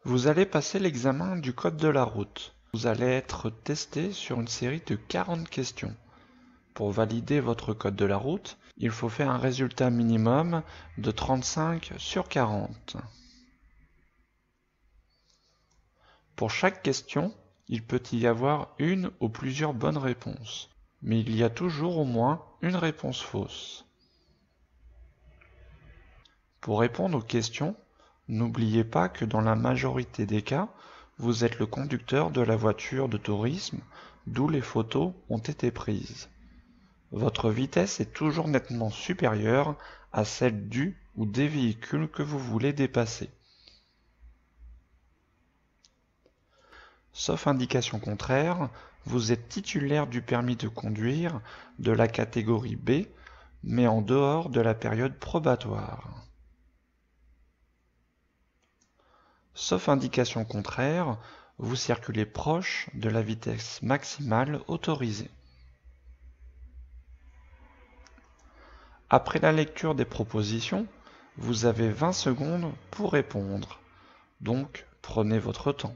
Vous allez passer l'examen du code de la route. Vous allez être testé sur une série de 40 questions. Pour valider votre code de la route, il faut faire un résultat minimum de 35 sur 40. Pour chaque question, il peut y avoir une ou plusieurs bonnes réponses, mais il y a toujours au moins une réponse fausse. Pour répondre aux questions, n'oubliez pas que dans la majorité des cas, vous êtes le conducteur de la voiture de tourisme, d'où les photos ont été prises. Votre vitesse est toujours nettement supérieure à celle du ou des véhicules que vous voulez dépasser. Sauf indication contraire, vous êtes titulaire du permis de conduire de la catégorie B, mais en dehors de la période probatoire. Sauf indication contraire, vous circulez proche de la vitesse maximale autorisée. Après la lecture des propositions, vous avez 20 secondes pour répondre. Donc, prenez votre temps.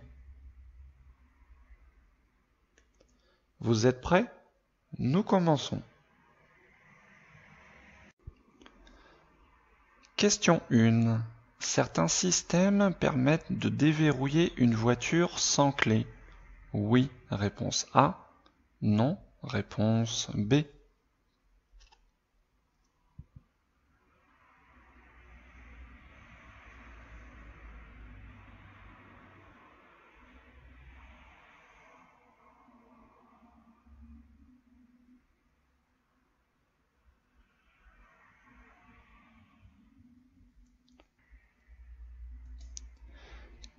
Vous êtes prêts? Nous commençons. Question 1. Certains systèmes permettent de déverrouiller une voiture sans clé. Oui, réponse A. Non, réponse B.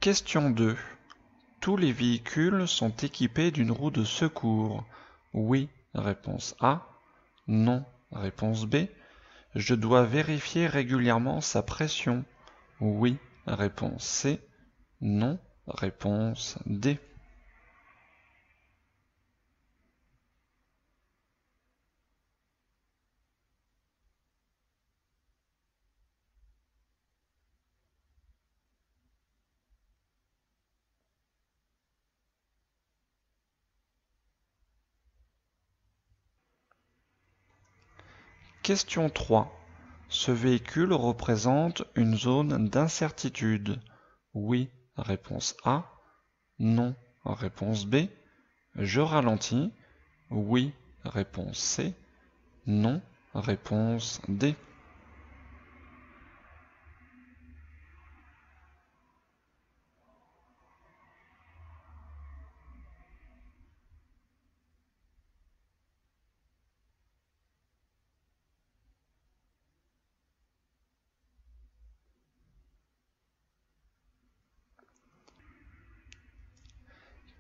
Question 2. Tous les véhicules sont équipés d'une roue de secours. Oui, réponse A. Non, réponse B. Je dois vérifier régulièrement sa pression. Oui, réponse C. Non, réponse D. Question 3. Ce véhicule représente une zone d'incertitude. Oui, réponse A. Non, réponse B. Je ralentis. Oui, réponse C. Non, réponse D.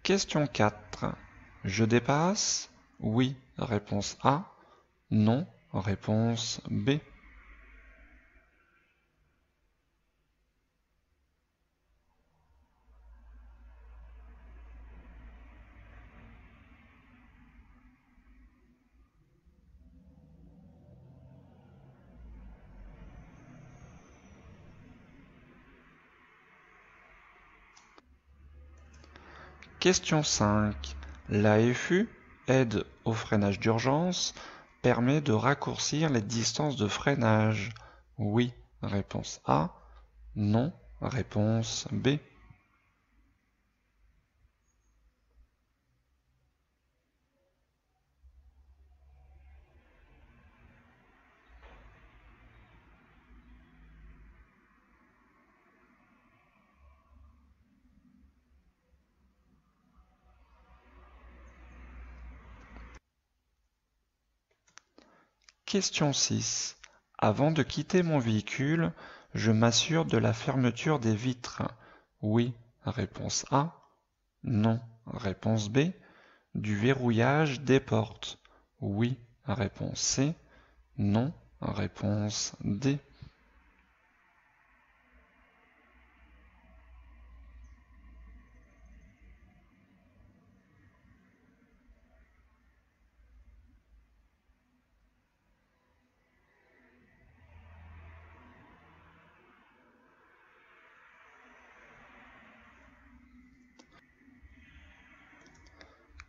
Question 4. Je dépasse? Oui, réponse A. Non, réponse B. Question 5. L'AFU, aide au freinage d'urgence, permet de raccourcir les distances de freinage. Oui, réponse A. Non, réponse B. Question 6. Avant de quitter mon véhicule, je m'assure de la fermeture des vitres. Oui, réponse A. Non, réponse B. Du verrouillage des portes. Oui, réponse C. Non, réponse D.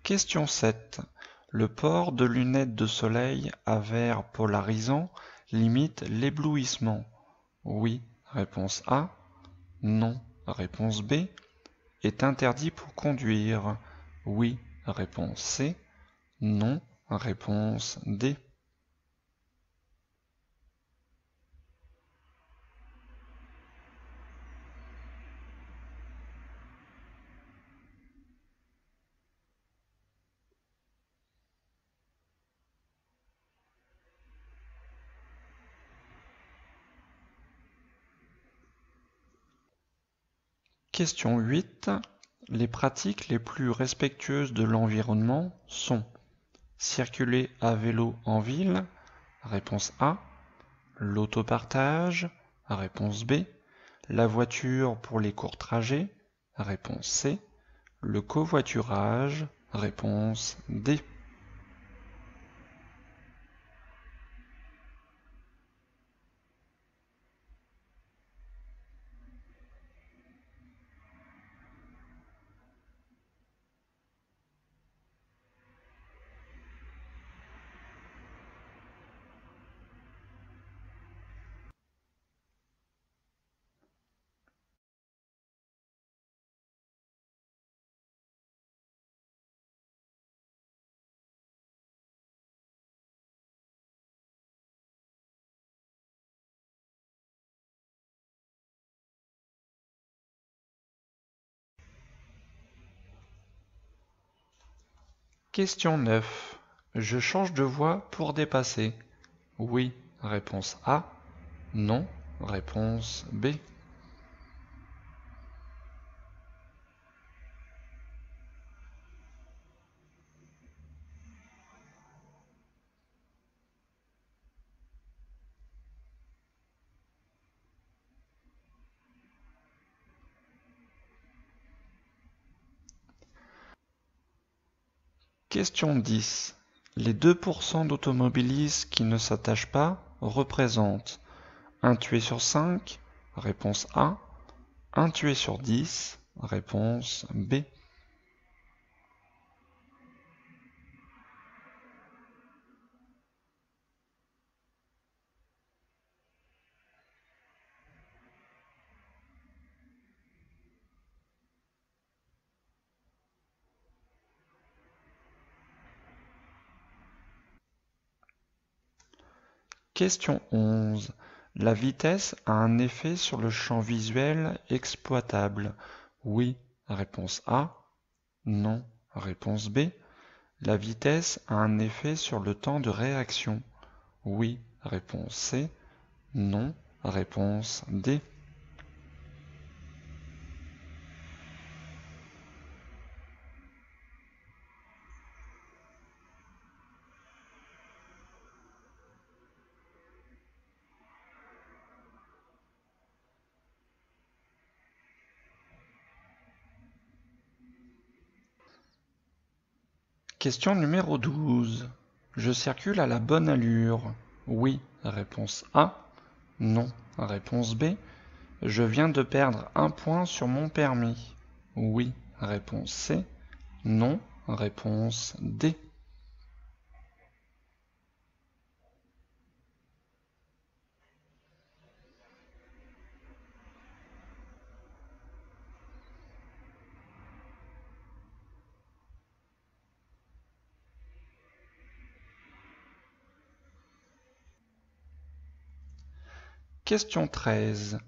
Question 7. Le port de lunettes de soleil à verre polarisant limite l'éblouissement. Oui, réponse A. Non, réponse B. Est interdit pour conduire. Oui, réponse C. Non, réponse D. Question 8. Les pratiques les plus respectueuses de l'environnement sont circuler à vélo en ville, réponse A, l'autopartage, réponse B, la voiture pour les courts trajets, réponse C, le covoiturage, réponse D. Question 9. Je change de voie pour dépasser. Oui, réponse A. Non, réponse B. Question 10. Les 2% d'automobilistes qui ne s'attachent pas représentent 1 tué sur 5, réponse A, 1 tué sur 10, réponse B. Question 11. La vitesse a un effet sur le champ visuel exploitable. Oui, réponse A. Non, réponse B. La vitesse a un effet sur le temps de réaction. Oui, réponse C. Non, réponse D. Question numéro 12. Je circule à la bonne allure. Oui, réponse A. Non, réponse B. Je viens de perdre 1 point sur mon permis. Oui, réponse C. Non, réponse D. Question 13.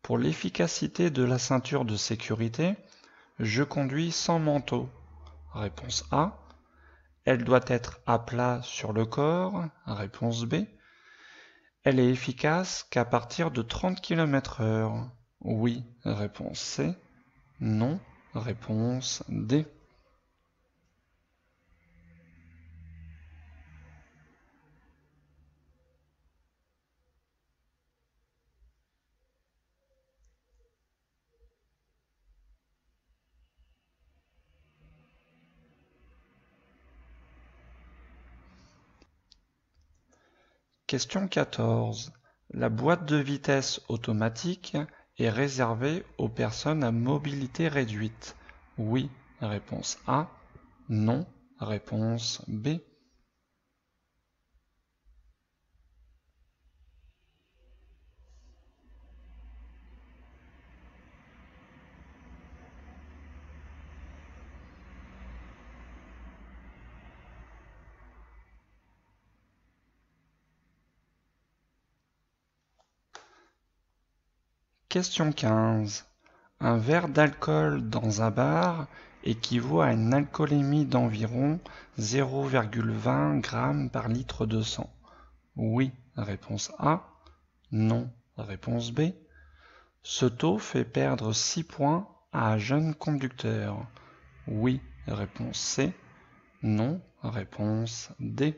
Pour l'efficacité de la ceinture de sécurité, je conduis sans manteau. Réponse A. Elle doit être à plat sur le corps. Réponse B. Elle est efficace qu'à partir de 30 km/h. Oui, réponse C. Non, réponse D. Question 14. La boîte de vitesse automatique est réservée aux personnes à mobilité réduite. Oui, réponse A. Non, Réponse B. Question 15. Un verre d'alcool dans un bar équivaut à une alcoolémie d'environ 0,20 g par litre de sang. Oui, réponse A. Non, réponse B. Ce taux fait perdre 6 points à un jeune conducteur. Oui, réponse C. Non, réponse D.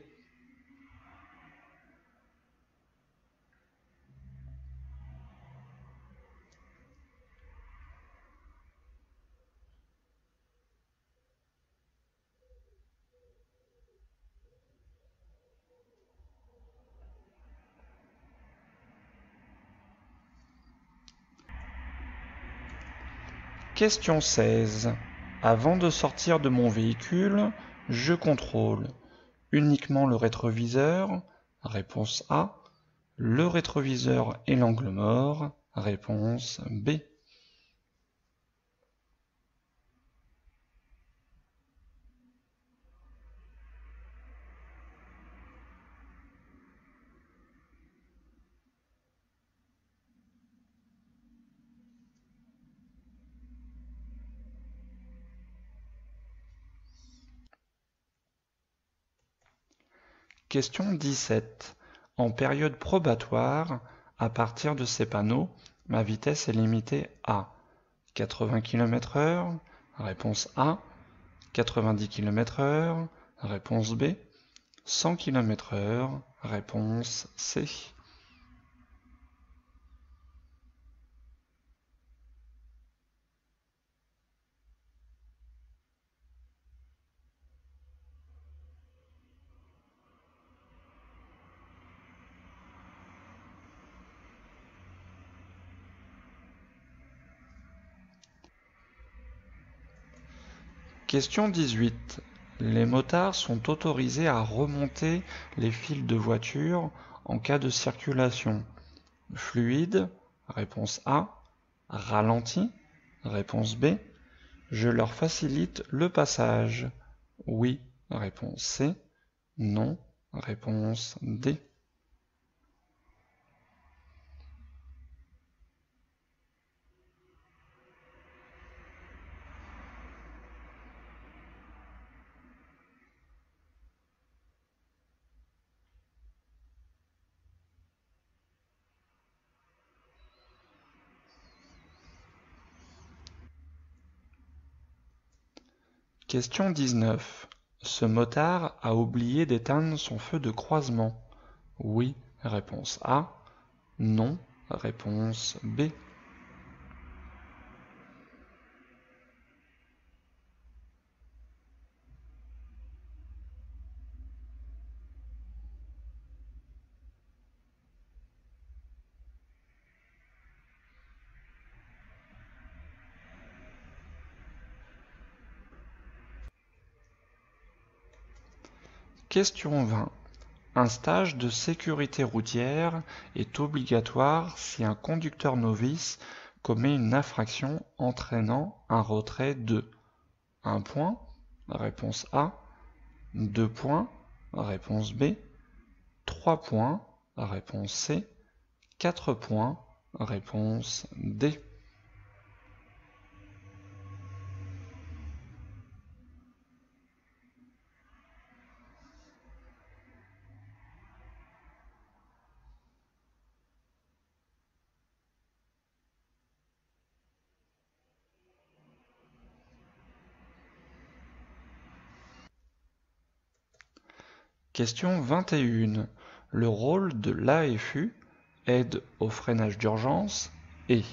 Question 16. Avant de sortir de mon véhicule, je contrôle uniquement le rétroviseur. Réponse A. Le rétroviseur et l'angle mort. Réponse B. Question 17. En période probatoire, à partir de ces panneaux, ma vitesse est limitée à 80 km/h. Réponse A. 90 km/h. Réponse B. 100 km/h. Réponse C. Question 18. Les motards sont autorisés à remonter les fils de voiture en cas de circulation fluide. Réponse A. Ralenti. Réponse B. Je leur facilite le passage. Oui. Réponse C. Non. Réponse D. Question 19. Ce motard a oublié d'éteindre son feu de croisement. Oui. Réponse A. Non. Réponse B. Question 20. Un stage de sécurité routière est obligatoire si un conducteur novice commet une infraction entraînant un retrait de 1 point, réponse A, 2 points, réponse B, 3 points, réponse C, 4 points, réponse D. Question 21. Le rôle de l'AFU, aide au freinage d'urgence, est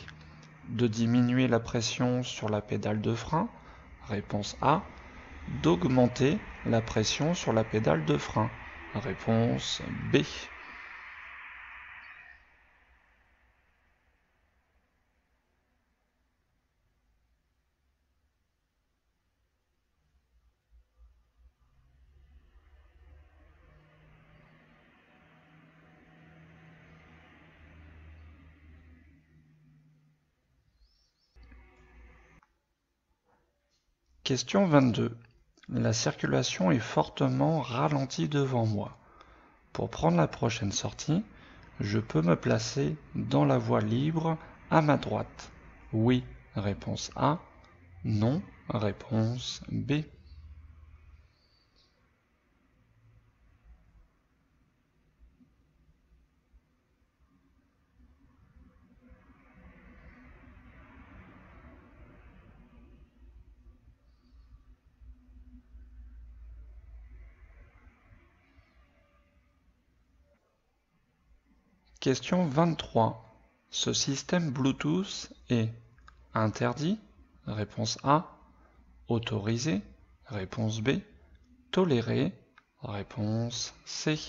de diminuer la pression sur la pédale de frein, réponse A, d'augmenter la pression sur la pédale de frein, réponse B. Question 22. La circulation est fortement ralentie devant moi. Pour prendre la prochaine sortie, je peux me placer dans la voie libre à ma droite. Oui, réponse A. Non, réponse B. Question 23. Ce système Bluetooth est interdit, réponse A. Autorisé, réponse B. Toléré, réponse C.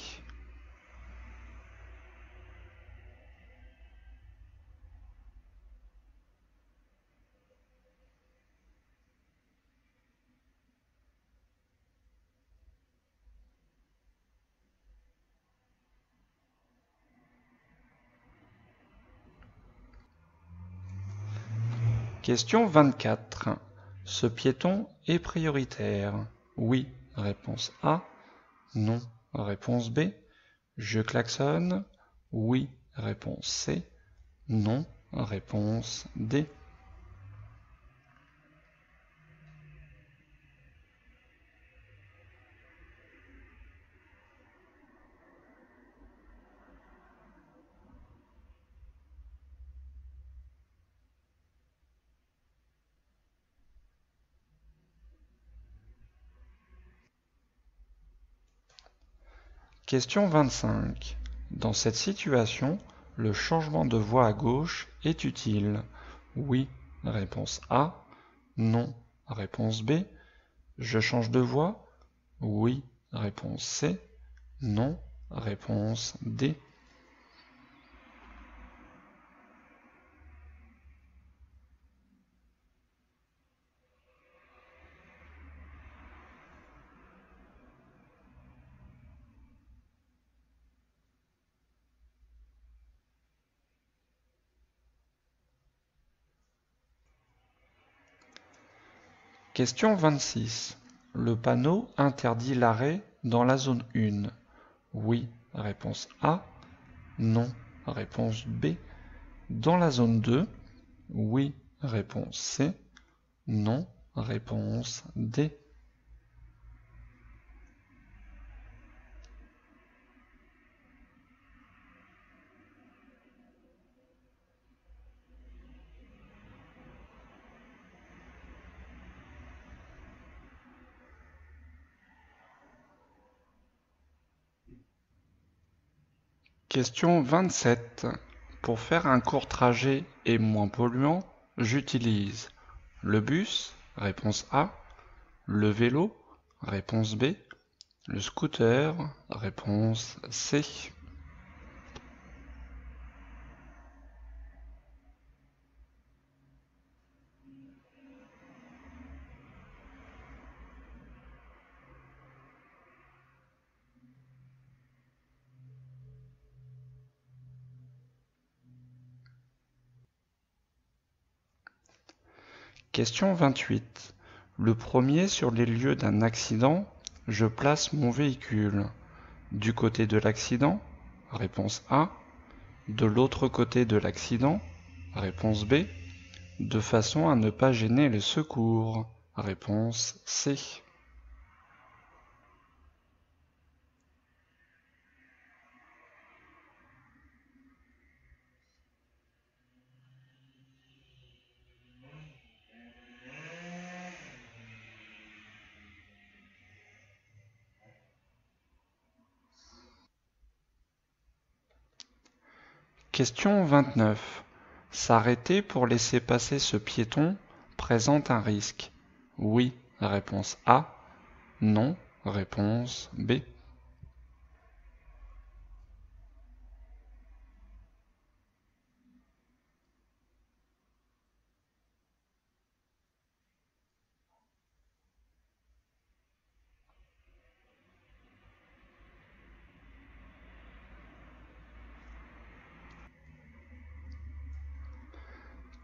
Question 24. Ce piéton est prioritaire. Oui, réponse A. Non, réponse B. Je klaxonne. Oui, réponse C. Non, réponse D. Question 25. Dans cette situation, le changement de voie à gauche est utile. Oui, réponse A. Non, réponse B. Je change de voie. Oui, réponse C. Non, réponse D. Question 26. Le panneau interdit l'arrêt dans la zone 1. Oui, réponse A. Non, réponse B. Dans la zone 2. Oui, réponse C. Non, réponse D. Question 27. Pour faire un court trajet et moins polluant, j'utilise le bus, réponse A, le vélo, réponse B, le scooter, réponse C. Question 28. Le premier sur les lieux d'un accident, je place mon véhicule. Du côté de l'accident, réponse A. De l'autre côté de l'accident, réponse B. De façon à ne pas gêner les secours, réponse C. Question 29. S'arrêter pour laisser passer ce piéton présente un risque. Oui, réponse A. Non, réponse B.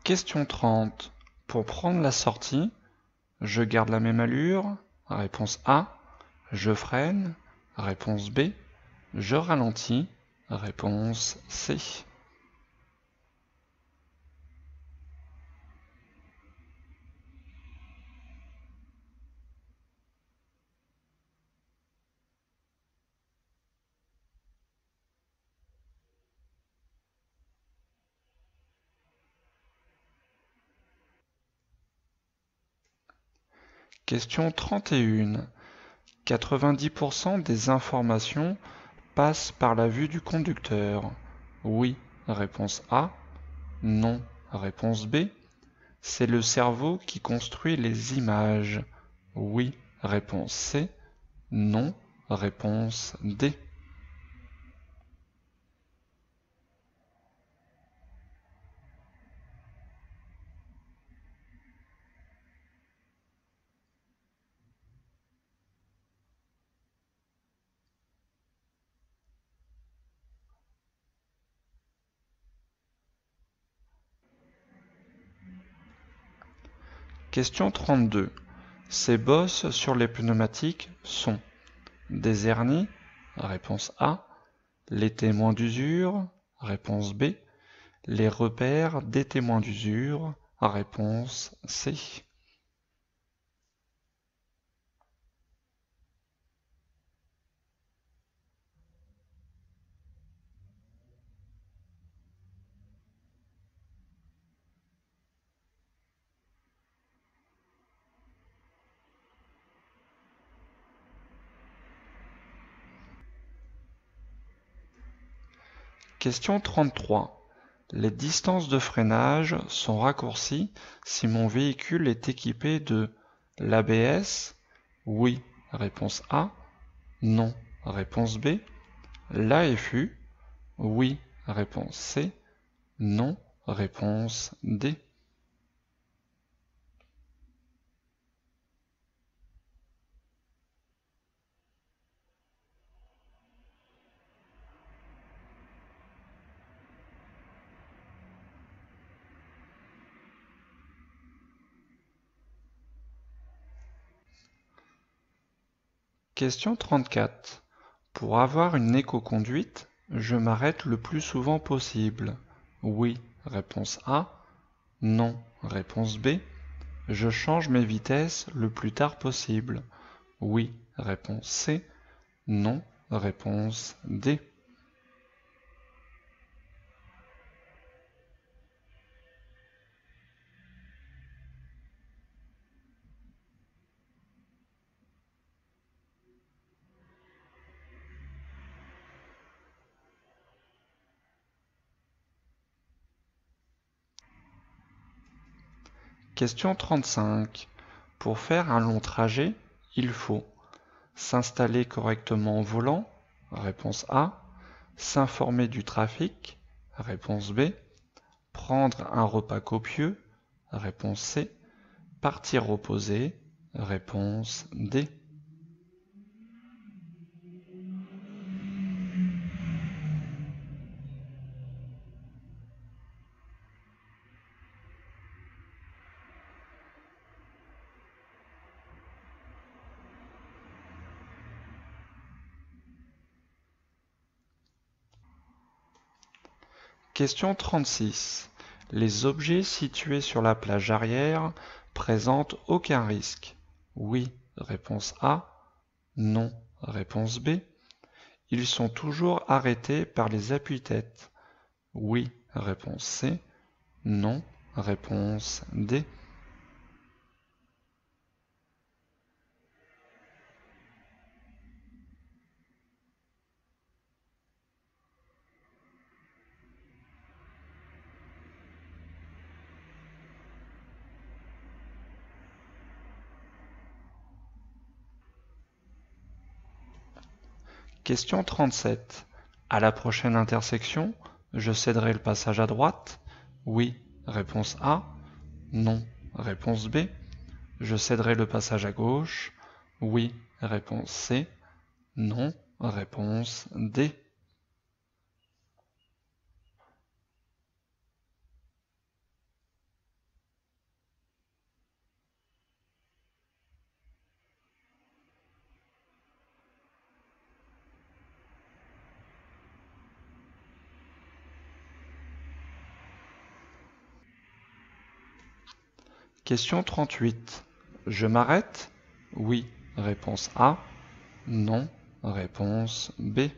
Question 30. Pour prendre la sortie, Je garde la même allure. Réponse A. Je freine. Réponse B. Je ralentis. Réponse C. Question 31. 90% des informations passent par la vue du conducteur. Oui, réponse A. Non, réponse B. C'est le cerveau qui construit les images. Oui, réponse C. Non, réponse D. Question 32. Ces bosses sur les pneumatiques sont des hernies, réponse A, les témoins d'usure, réponse B, les repères des témoins d'usure, réponse C. Question 33. Les distances de freinage sont raccourcies si mon véhicule est équipé de l'ABS. Oui, réponse A. Non, réponse B. L'AFU. Oui, réponse C. Non, réponse D. Question 34. Pour avoir une éco-conduite, je m'arrête le plus souvent possible. Oui, réponse A. Non, réponse B. Je change mes vitesses le plus tard possible. Oui, réponse C. Non, réponse D. Question 35. Pour faire un long trajet, il faut s'installer correctement au volant, réponse A, s'informer du trafic, réponse B, prendre un repas copieux, réponse C, partir reposer, réponse D. Question 36. Les objets situés sur la plage arrière présentent aucun risque. Oui, réponse A. Non, réponse B. Ils sont toujours arrêtés par les appuis-têtes. Oui, réponse C. Non, réponse D. Question 37. À la prochaine intersection, je céderai le passage à droite? Oui, réponse A. Non, réponse B. Je céderai le passage à gauche? Oui, réponse C. Non, réponse D. Question 38. Je m'arrête? Oui, réponse A. Non, réponse B.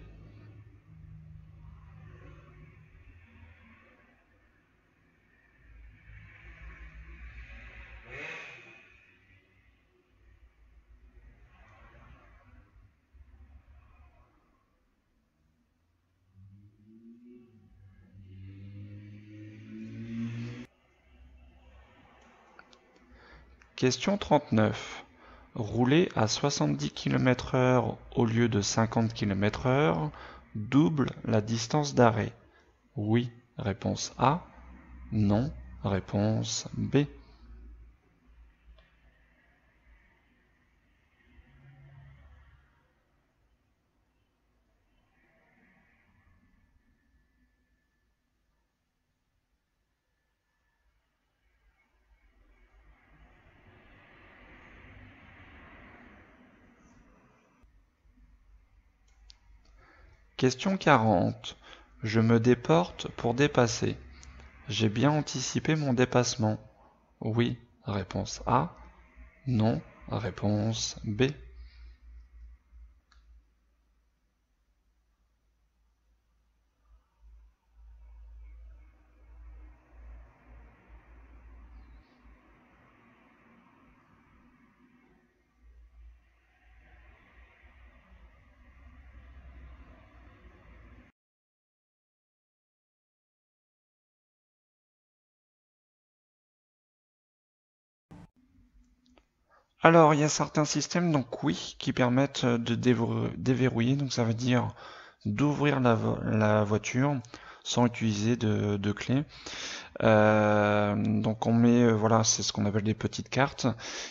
Question 39. Rouler à 70 km/h au lieu de 50 km/h double la distance d'arrêt. Oui, réponse A. Non, réponse B. Question 40. Je me déporte pour dépasser. J'ai bien anticipé mon dépassement. Oui, réponse A. Non, réponse B. Alors, il y a certains systèmes, donc oui, qui permettent de déverrouiller, donc ça veut dire d'ouvrir la voiture sans utiliser de clé. Donc on met, voilà, c'est ce qu'on appelle des petites cartes.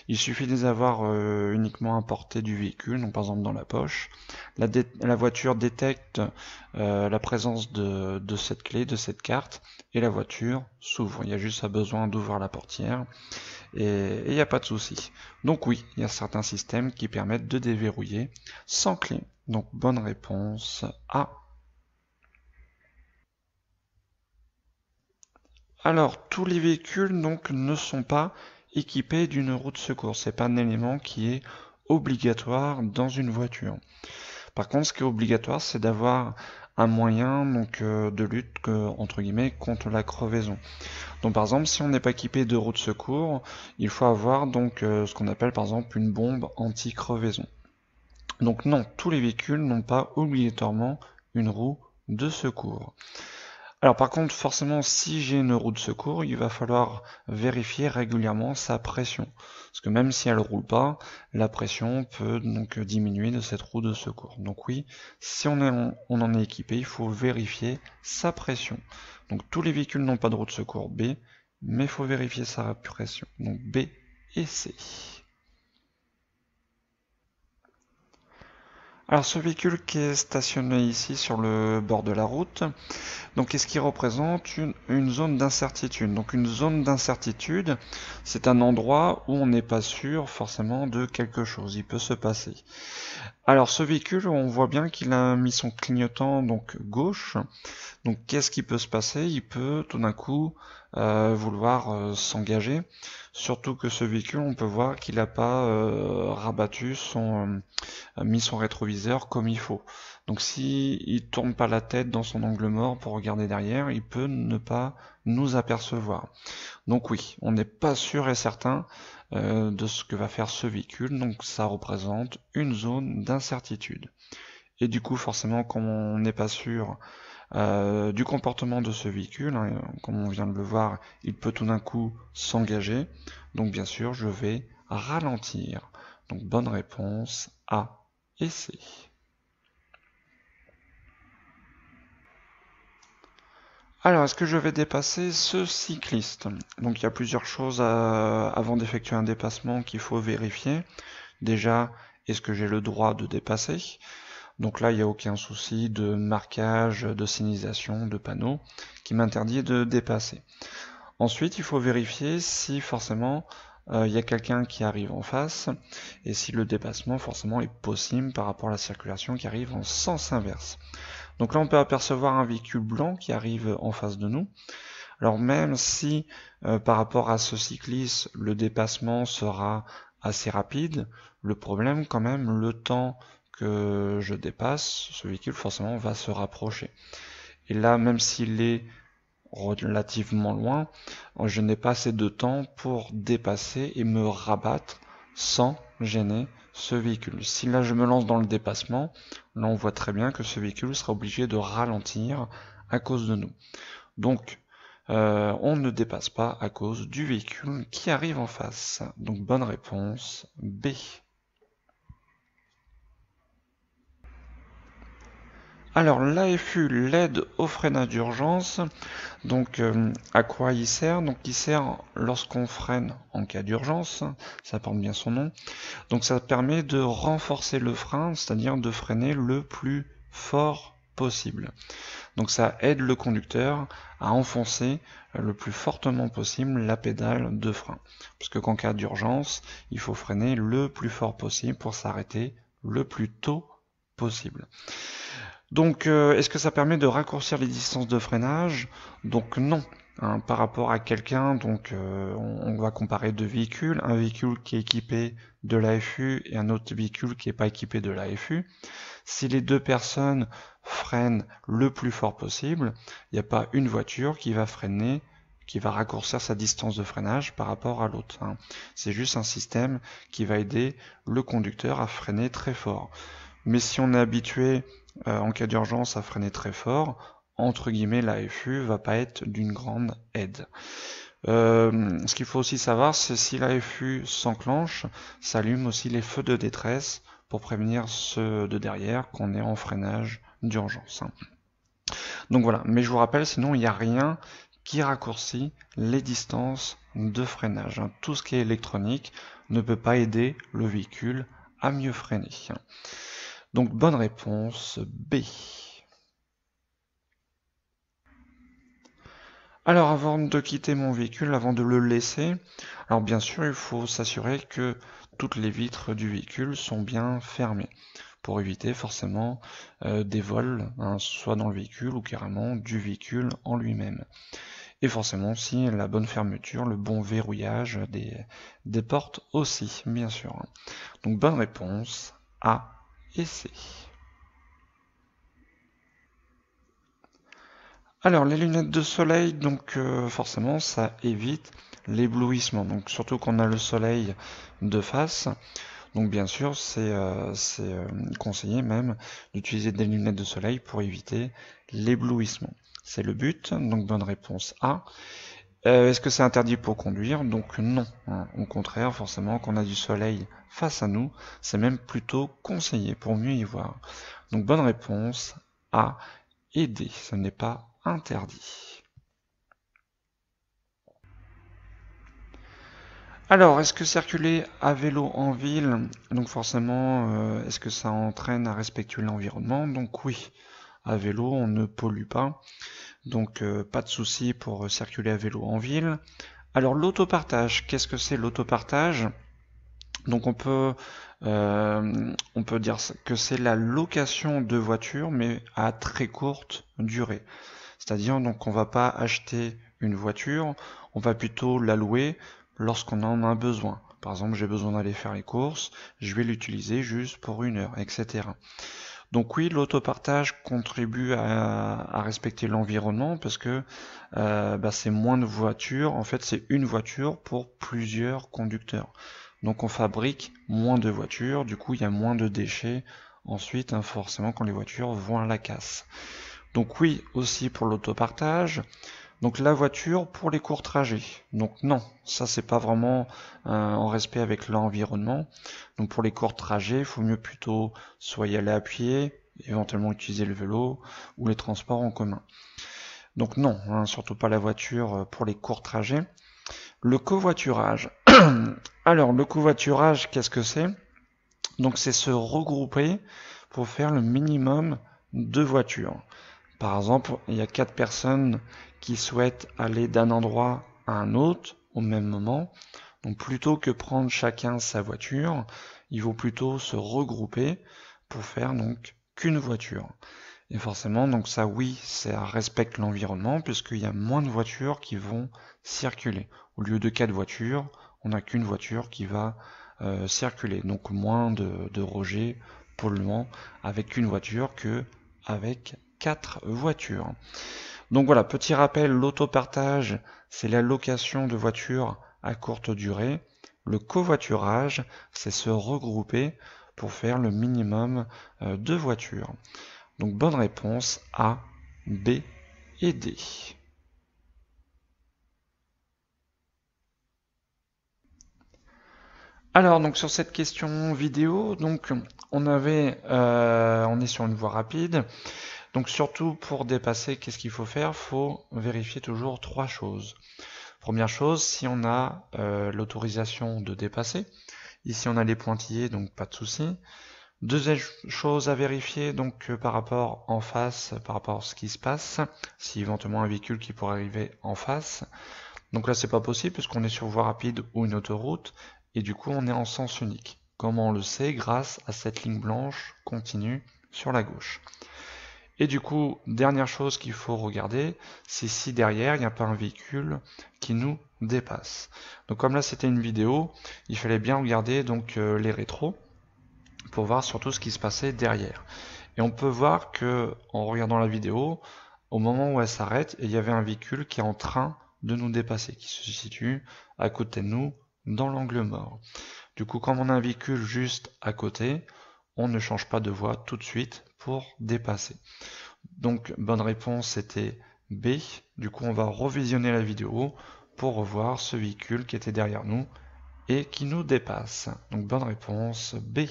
Il suffit de les avoir uniquement à portée du véhicule, donc par exemple dans la poche. La voiture détecte la présence de cette clé, de cette carte, et la voiture s'ouvre. Il y a juste besoin d'ouvrir la portière et il n'y a pas de souci. Donc oui, il y a certains systèmes qui permettent de déverrouiller sans clé. Donc bonne réponse A. Alors, tous les véhicules donc ne sont pas équipés d'une roue de secours. C'est pas un élément qui est obligatoire dans une voiture. Par contre, ce qui est obligatoire, c'est d'avoir un moyen donc de lutte entre guillemets contre la crevaison. Donc par exemple, si on n'est pas équipé de roue de secours, il faut avoir donc ce qu'on appelle par exemple une bombe anti-crevaison. Donc non, tous les véhicules n'ont pas obligatoirement une roue de secours. Alors par contre, forcément, si j'ai une roue de secours, il va falloir vérifier régulièrement sa pression. Parce que même si elle ne roule pas, la pression peut donc diminuer de cette roue de secours. Donc oui, si on en est équipé, il faut vérifier sa pression. Donc tous les véhicules n'ont pas de roue de secours B, mais il faut vérifier sa pression. Donc B et C. Alors ce véhicule qui est stationné ici sur le bord de la route, donc qu'est-ce qui représente une zone d'incertitude? Donc une zone d'incertitude, c'est un endroit où on n'est pas sûr forcément de quelque chose, il peut se passer. Alors ce véhicule, on voit bien qu'il a mis son clignotant donc gauche. Donc qu'est-ce qui peut se passer? Il peut tout d'un coup vouloir s'engager. Surtout que ce véhicule, on peut voir qu'il n'a pas rabattu mis son rétroviseur comme il faut. Donc si il tourne pas la tête dans son angle mort pour regarder derrière, il peut ne pas nous apercevoir. Donc oui, on n'est pas sûr et certain de ce que va faire ce véhicule, donc ça représente une zone d'incertitude. Et du coup, forcément, comme on n'est pas sûr du comportement de ce véhicule, hein, comme on vient de le voir, il peut tout d'un coup s'engager, donc bien sûr, je vais ralentir. Donc bonne réponse A et C. Alors, est-ce que je vais dépasser ce cycliste? Donc il y a plusieurs choses avant d'effectuer un dépassement qu'il faut vérifier. Déjà, est-ce que j'ai le droit de dépasser? Donc là, il n'y a aucun souci de marquage, de signalisation, de panneau qui m'interdit de dépasser. Ensuite, il faut vérifier si forcément il y a quelqu'un qui arrive en face et si le dépassement forcément est possible par rapport à la circulation qui arrive en sens inverse. Donc là, on peut apercevoir un véhicule blanc qui arrive en face de nous. Alors même si par rapport à ce cycliste, le dépassement sera assez rapide, le problème quand même, le temps que je dépasse, ce véhicule forcément va se rapprocher. Et là, même s'il est relativement loin, je n'ai pas assez de temps pour dépasser et me rabattre sans gêner ce véhicule. Si là je me lance dans le dépassement, là on voit très bien que ce véhicule sera obligé de ralentir à cause de nous. Donc on ne dépasse pas à cause du véhicule qui arrive en face. Donc bonne réponse B. Alors l'AFU, l'aide au freinage d'urgence, donc à quoi il sert? Donc il sert lorsqu'on freine en cas d'urgence, ça porte bien son nom. Donc ça permet de renforcer le frein, c'est-à-dire de freiner le plus fort possible. Donc ça aide le conducteur à enfoncer le plus fortement possible la pédale de frein. Parce que qu'en cas d'urgence, il faut freiner le plus fort possible pour s'arrêter le plus tôt possible. Donc, est-ce que ça permet de raccourcir les distances de freinage? Donc non. Hein, par rapport à quelqu'un, donc on va comparer deux véhicules, un véhicule qui est équipé de l'AFU et un autre véhicule qui n'est pas équipé de l'AFU. Si les deux personnes freinent le plus fort possible, il n'y a pas une voiture qui va freiner, qui va raccourcir sa distance de freinage par rapport à l'autre. Hein. C'est juste un système qui va aider le conducteur à freiner très fort. Mais si on est habitué en cas d'urgence à freiner très fort, entre guillemets, l'AFU va pas être d'une grande aide. Ce qu'il faut aussi savoir, c'est si l'AFU s'enclenche, ça allume aussi les feux de détresse pour prévenir ceux de derrière qu'on est en freinage d'urgence. Donc voilà, mais je vous rappelle, sinon il n'y a rien qui raccourcit les distances de freinage. Tout ce qui est électronique ne peut pas aider le véhicule à mieux freiner. Donc bonne réponse B. Alors avant de quitter mon véhicule, avant de le laisser, alors bien sûr il faut s'assurer que toutes les vitres du véhicule sont bien fermées pour éviter forcément des vols, hein, soit dans le véhicule ou carrément du véhicule en lui-même. Et forcément aussi la bonne fermeture, le bon verrouillage des portes aussi, bien sûr. Donc bonne réponse A et C. Alors les lunettes de soleil, donc forcément ça évite l'éblouissement, donc surtout qu'on a le soleil de face. Donc bien sûr c'est conseillé même d'utiliser des lunettes de soleil pour éviter l'éblouissement. C'est le but, donc bonne réponse A. Est-ce que c'est interdit pour conduire? Donc non, hein. Au contraire, forcément qu'on a du soleil face à nous, c'est même plutôt conseillé pour mieux y voir. Donc bonne réponse A et D, ce n'est pas interdit. Alors, est-ce que circuler à vélo en ville, donc forcément, est-ce que ça entraîne à respecter l'environnement? Donc oui, à vélo, on ne pollue pas, donc pas de souci pour circuler à vélo en ville. Alors l'autopartage, qu'est-ce que c'est l'autopartage? Donc on peut dire que c'est la location de voitures, mais à très courte durée. C'est-à-dire donc on va pas acheter une voiture, on va plutôt la louer lorsqu'on en a besoin. Par exemple, j'ai besoin d'aller faire les courses, je vais l'utiliser juste pour 1 heure, etc. Donc oui, l'autopartage contribue à respecter l'environnement parce que c'est moins de voitures. En fait, c'est une voiture pour plusieurs conducteurs. Donc on fabrique moins de voitures, du coup il y a moins de déchets ensuite, hein, forcément quand les voitures vont à la casse. Donc oui, aussi pour l'autopartage. Donc la voiture pour les courts trajets. Donc non, ça c'est pas vraiment en respect avec l'environnement. Donc pour les courts trajets, il faut mieux plutôt soit y aller à pied, éventuellement utiliser le vélo ou les transports en commun. Donc non, hein, surtout pas la voiture pour les courts trajets. Le covoiturage. Alors le covoiturage, qu'est-ce que c'est? Donc c'est se regrouper pour faire le minimum de voitures. Par exemple, il y a 4 personnes qui souhaitent aller d'un endroit à un autre au même moment. Donc plutôt que prendre chacun sa voiture, il vaut plutôt se regrouper pour faire donc qu'une voiture. Et forcément, donc ça, oui, ça respecte l'environnement, puisqu'il y a moins de voitures qui vont circuler. Au lieu de 4 voitures, on n'a qu'une voiture qui va circuler. Donc moins de rejets polluants avec une voiture que avec 4 voitures. Donc voilà, petit rappel, l'autopartage, c'est la location de voitures à courte durée. Le covoiturage, c'est se regrouper pour faire le minimum de voitures. Donc bonne réponse A, B et D. Alors donc sur cette question vidéo, donc on est sur une voie rapide. Donc surtout pour dépasser, qu'est-ce qu'il faut faire? Faut vérifier toujours 3 choses. Première chose, si on a l'autorisation de dépasser. Ici on a les pointillés, donc pas de souci. Deuxième chose à vérifier, donc par rapport en face, par rapport à ce qui se passe, si éventuellement un véhicule qui pourrait arriver en face. Donc là c'est pas possible puisqu'on est sur voie rapide ou une autoroute et du coup on est en sens unique. Comment on le sait? Grâce à cette ligne blanche continue sur la gauche. Et du coup, dernière chose qu'il faut regarder, c'est si derrière il n'y a pas un véhicule qui nous dépasse. Donc comme là c'était une vidéo, il fallait bien regarder donc les rétros pour voir surtout ce qui se passait derrière. Et on peut voir que en regardant la vidéo, au moment où elle s'arrête, il y avait un véhicule qui est en train de nous dépasser, qui se situe à côté de nous dans l'angle mort. Du coup, comme on a un véhicule juste à côté, on ne change pas de voie tout de suite pour dépasser. Donc, bonne réponse, c'était B. Du coup, on va revisionner la vidéo pour revoir ce véhicule qui était derrière nous et qui nous dépasse. Donc, bonne réponse, B.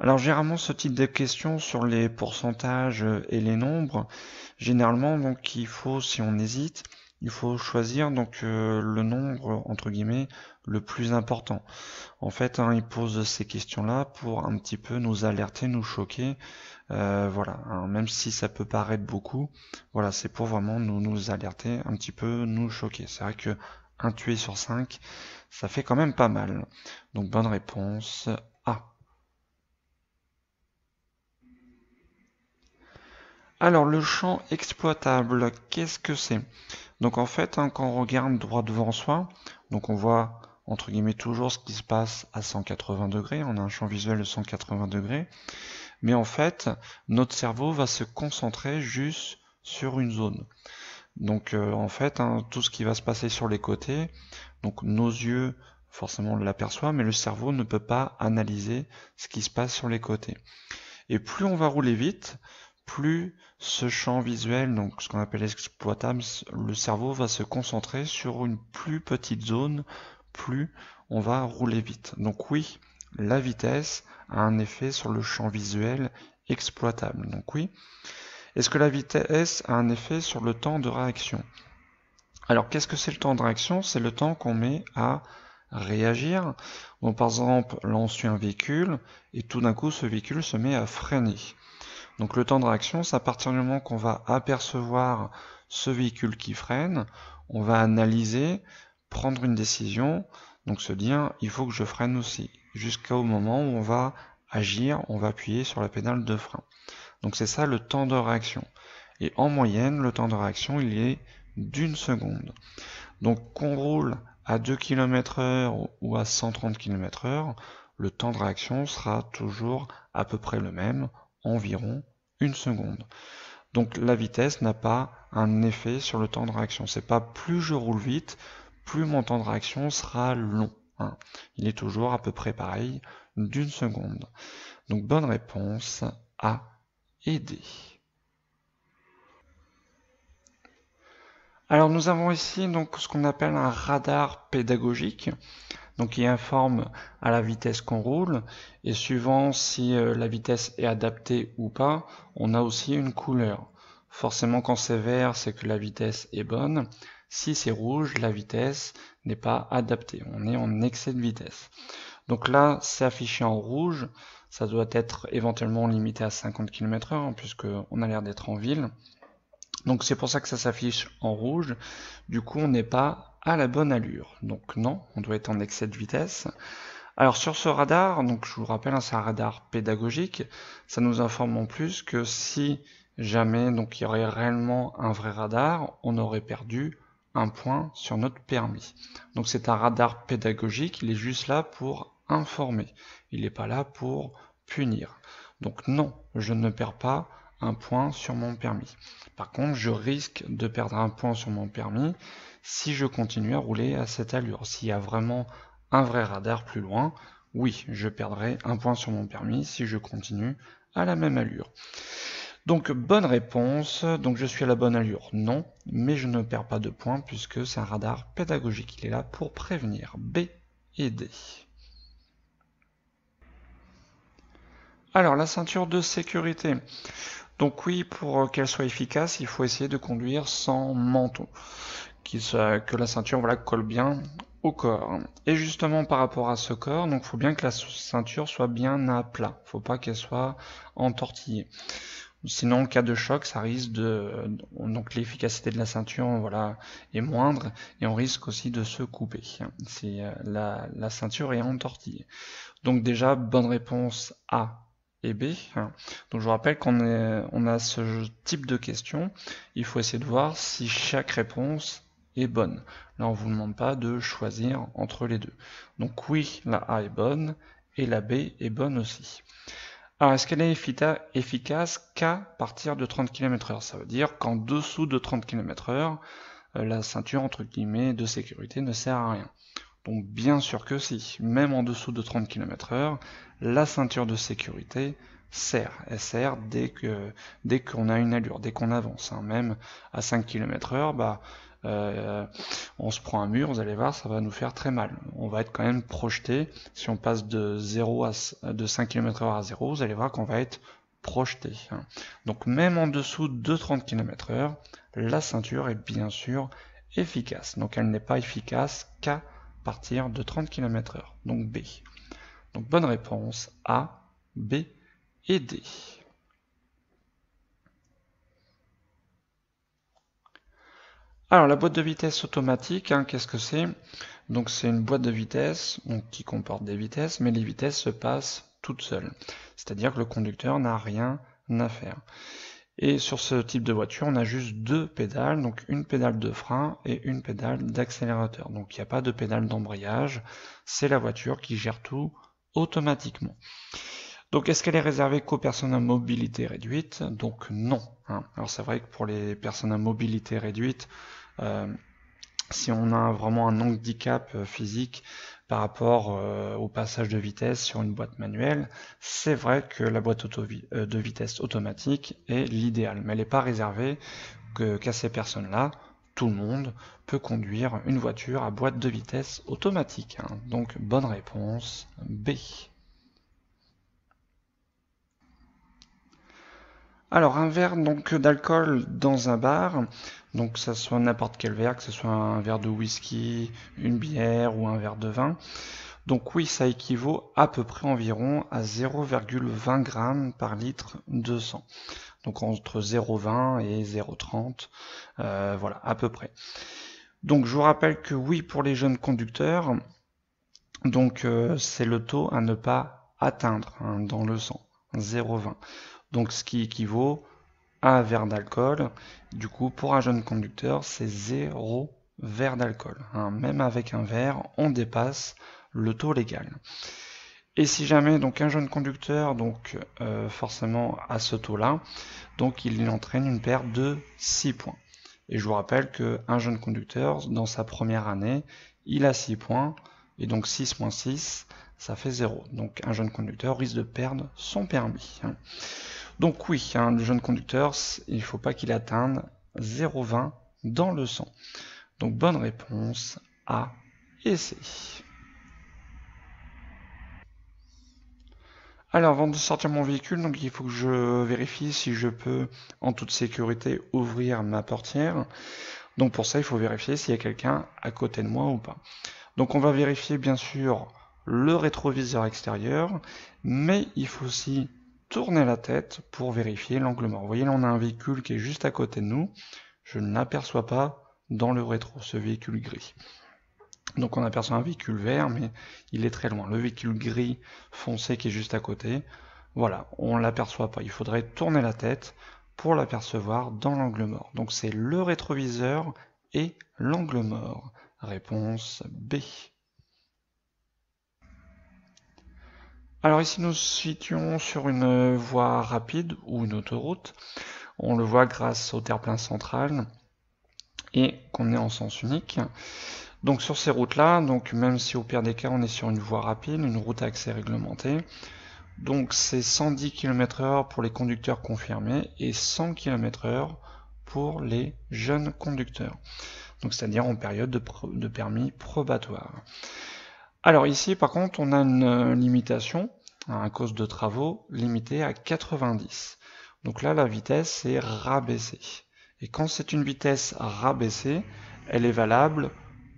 Alors généralement ce type de questions sur les pourcentages et les nombres, généralement donc il faut, si on hésite, il faut choisir donc le nombre entre guillemets le plus important. En fait, hein, il pose ces questions-là pour un petit peu nous alerter, nous choquer, voilà, hein, même si ça peut paraître beaucoup, voilà, c'est pour vraiment nous alerter, un petit peu nous choquer. C'est vrai que un tué sur 5, ça fait quand même pas mal. Donc bonne réponse A. Alors le champ exploitable, qu'est-ce que c'est? Donc en fait, hein, quand on regarde droit devant soi, donc on voit entre guillemets toujours ce qui se passe à 180 degrés, on a un champ visuel de 180 degrés, mais en fait, notre cerveau va se concentrer juste sur une zone. Donc en fait, hein, tout ce qui va se passer sur les côtés, donc nos yeux forcément l'aperçoivent, mais le cerveau ne peut pas analyser ce qui se passe sur les côtés. Et plus on va rouler vite, plus ce champ visuel, donc ce qu'on appelle exploitable, le cerveau va se concentrer sur une plus petite zone, plus on va rouler vite. Donc oui, la vitesse a un effet sur le champ visuel exploitable. Donc oui. Est-ce que la vitesse a un effet sur le temps de réaction? Alors qu'est-ce que c'est le temps de réaction? C'est le temps qu'on met à réagir. Donc par exemple, là on suit un véhicule et tout d'un coup ce véhicule se met à freiner. Donc le temps de réaction, c'est à partir du moment qu'on va apercevoir ce véhicule qui freine, on va analyser, prendre une décision, donc se dire il faut que je freine aussi, jusqu'au moment où on va agir, on va appuyer sur la pédale de frein. Donc c'est ça le temps de réaction. Et en moyenne, le temps de réaction, il est d'1 seconde. Donc qu'on roule à 2 km/h ou à 130 km/h, le temps de réaction sera toujours à peu près le même, environ 1 seconde. Donc la vitesse n'a pas un effet sur le temps de réaction. C'est pas plus je roule vite, plus mon temps de réaction sera long. Hein. Il est toujours à peu près pareil, d'1 seconde. Donc bonne réponse A et D. Alors nous avons ici donc ce qu'on appelle un radar pédagogique, donc qui informe à la vitesse qu'on roule, et suivant si la vitesse est adaptée ou pas, on a aussi une couleur. Forcément quand c'est vert, c'est que la vitesse est bonne. Si c'est rouge, la vitesse n'est pas adaptée, on est en excès de vitesse. Donc là, c'est affiché en rouge, ça doit être éventuellement limité à 50 km/h, puisqu'on a l'air d'être en ville. Donc c'est pour ça que ça s'affiche en rouge, du coup on n'est pas à la bonne allure. Donc non, on doit être en excès de vitesse. Alors sur ce radar, donc je vous rappelle, c'est un radar pédagogique, ça nous informe en plus que si jamais donc il y aurait réellement un vrai radar, on aurait perdu un point sur notre permis. Donc c'est un radar pédagogique, il est juste là pour informer, il n'est pas là pour punir. Donc non, je ne perds pas un point sur mon permis. Par contre, je risque de perdre un point sur mon permis si je continue à rouler à cette allure. S'il y a vraiment un vrai radar plus loin, oui, je perdrai un point sur mon permis si je continue à la même allure. Donc bonne réponse, donc je suis à la bonne allure, non, mais je ne perds pas de points puisque c'est un radar pédagogique, il est là pour prévenir. B et D. Alors la ceinture de sécurité. Donc oui, pour qu'elle soit efficace, il faut essayer de conduire sans manteau, que la ceinture colle bien au corps. Et justement par rapport à ce corps, donc faut bien que la ceinture soit bien à plat, faut pas qu'elle soit entortillée. Sinon, en cas de choc, ça risque donc l'efficacité de la ceinture, est moindre et on risque aussi de se couper si la ceinture est entortillée. Donc déjà, bonne réponse A et B. Donc je vous rappelle qu'on a ce type de questions. Il faut essayer de voir si chaque réponse est bonne. Là, on ne vous demande pas de choisir entre les deux. Donc oui, la A est bonne et la B est bonne aussi. Alors, est-ce qu'elle est efficace qu'à partir de 30 km/h? Ça veut dire qu'en dessous de 30 km/h, la ceinture entre guillemets de sécurité ne sert à rien. Donc bien sûr que si, même en dessous de 30 km/h, la ceinture de sécurité sert. Elle sert dès qu'on a une allure, dès qu'on avance. Même à 5 km/h, on se prend un mur, vous allez voir, ça va nous faire très mal. On va être quand même projeté. Si on passe de 5 km/h à 0, vous allez voir qu'on va être projeté. Donc même en dessous de 30 km/h, la ceinture est bien sûr efficace. Donc elle n'est pas efficace qu'à partir de 30 km/h. Donc B. Donc bonne réponse A, B et D. Alors la boîte de vitesse automatique, qu'est-ce que c'est? Donc c'est une boîte de vitesse qui comporte des vitesses, mais les vitesses se passent toutes seules. C'est-à-dire que le conducteur n'a rien à faire. Et sur ce type de voiture, on a juste deux pédales, donc une pédale de frein et une pédale d'accélérateur. Donc il n'y a pas de pédale d'embrayage, c'est la voiture qui gère tout automatiquement. Donc est-ce qu'elle est réservée qu'aux personnes à mobilité réduite? Donc non. Alors c'est vrai que pour les personnes à mobilité réduite, si on a vraiment un handicap physique par rapport au passage de vitesse sur une boîte manuelle, c'est vrai que la boîte de vitesse automatique est l'idéal, mais elle n'est pas réservée qu'à ces personnes-là. Tout le monde peut conduire une voiture à boîte de vitesse automatique. Donc bonne réponse B. Alors un verre d'alcool dans un bar, donc ça soit n'importe quel verre, que ce soit un verre de whisky, une bière ou un verre de vin. Donc oui, ça équivaut à peu près environ à 0,20 g par litre de sang. Donc entre 0,20 et 0,30, voilà, à peu près. Donc je vous rappelle que oui, pour les jeunes conducteurs, donc c'est le taux à ne pas atteindre dans le sang, 0,20. Donc ce qui équivaut à un verre d'alcool. Du coup, pour un jeune conducteur, c'est 0 verre d'alcool. Même avec un verre, on dépasse le taux légal. Et si jamais un jeune conducteur forcément à ce taux-là, donc il entraîne une perte de 6 points. Et je vous rappelle qu'un jeune conducteur, dans sa première année, il a 6 points, et donc 6 moins 6, ça fait 0. Donc un jeune conducteur risque de perdre son permis. Donc oui, le jeune conducteur, il ne faut pas qu'il atteigne 0,20 dans le sang. Donc bonne réponse A et C. Alors avant de sortir mon véhicule, donc il faut que je vérifie si je peux en toute sécurité ouvrir ma portière. Donc pour ça, il faut vérifier s'il y a quelqu'un à côté de moi ou pas. Donc on va vérifier bien sûr le rétroviseur extérieur, mais il faut aussi tourner la tête pour vérifier l'angle mort. Vous voyez, là on a un véhicule qui est juste à côté de nous. Je ne l'aperçois pas dans le rétro, ce véhicule gris. Donc on aperçoit un véhicule vert, mais il est très loin. Le véhicule gris foncé qui est juste à côté, voilà, on ne l'aperçoit pas. Il faudrait tourner la tête pour l'apercevoir dans l'angle mort. Donc c'est le rétroviseur et l'angle mort. Réponse B. Alors ici nous nous situons sur une voie rapide ou une autoroute. On le voit grâce au terre-plein central et qu'on est en sens unique. Donc sur ces routes-là, donc même si au pire des cas on est sur une voie rapide, une route à accès réglementé, donc c'est 110 km/h pour les conducteurs confirmés et 100 km/h pour les jeunes conducteurs. Donc c'est-à-dire en période de permis probatoire. Alors ici par contre on a une limitation, à cause de travaux, limitée à 90. Donc là la vitesse est rabaissée. Et quand c'est une vitesse rabaissée, elle est valable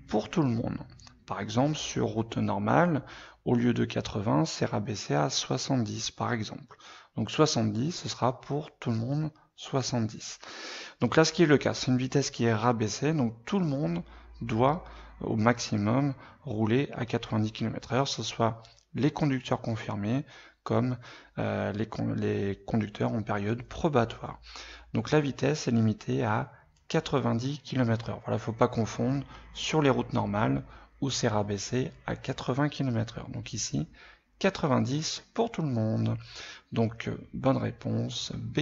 pour tout le monde. Par exemple, sur route normale, au lieu de 80, c'est rabaissé à 70 par exemple. Donc 70, ce sera pour tout le monde 70. Donc là, ce qui est le cas, c'est une vitesse qui est rabaissée, donc tout le monde doit au maximum rouler à 90 km/h, ce soit les conducteurs confirmés comme les conducteurs en période probatoire. Donc la vitesse est limitée à 90 km/h. Voilà, il ne faut pas confondre sur les routes normales où c'est rabaissé à 80 km/h. Donc ici, 90 pour tout le monde. Donc bonne réponse B.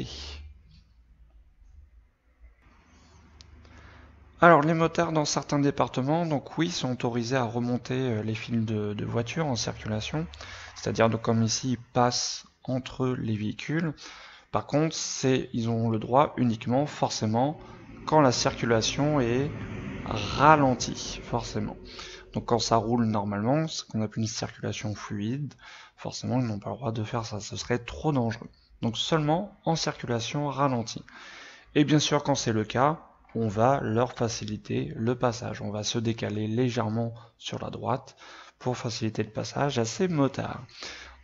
Alors les motards dans certains départements, donc oui, sont autorisés à remonter les fils de voitures en circulation, c'est-à-dire comme ici, ils passent entre les véhicules. Par contre, ils ont le droit uniquement, forcément, quand la circulation est ralentie, forcément. Donc quand ça roule normalement, ce qu'on appelle une circulation fluide, forcément ils n'ont pas le droit de faire ça, ce serait trop dangereux. Donc seulement en circulation ralentie. Et bien sûr quand c'est le cas, on va leur faciliter le passage. On va se décaler légèrement sur la droite pour faciliter le passage à ces motards.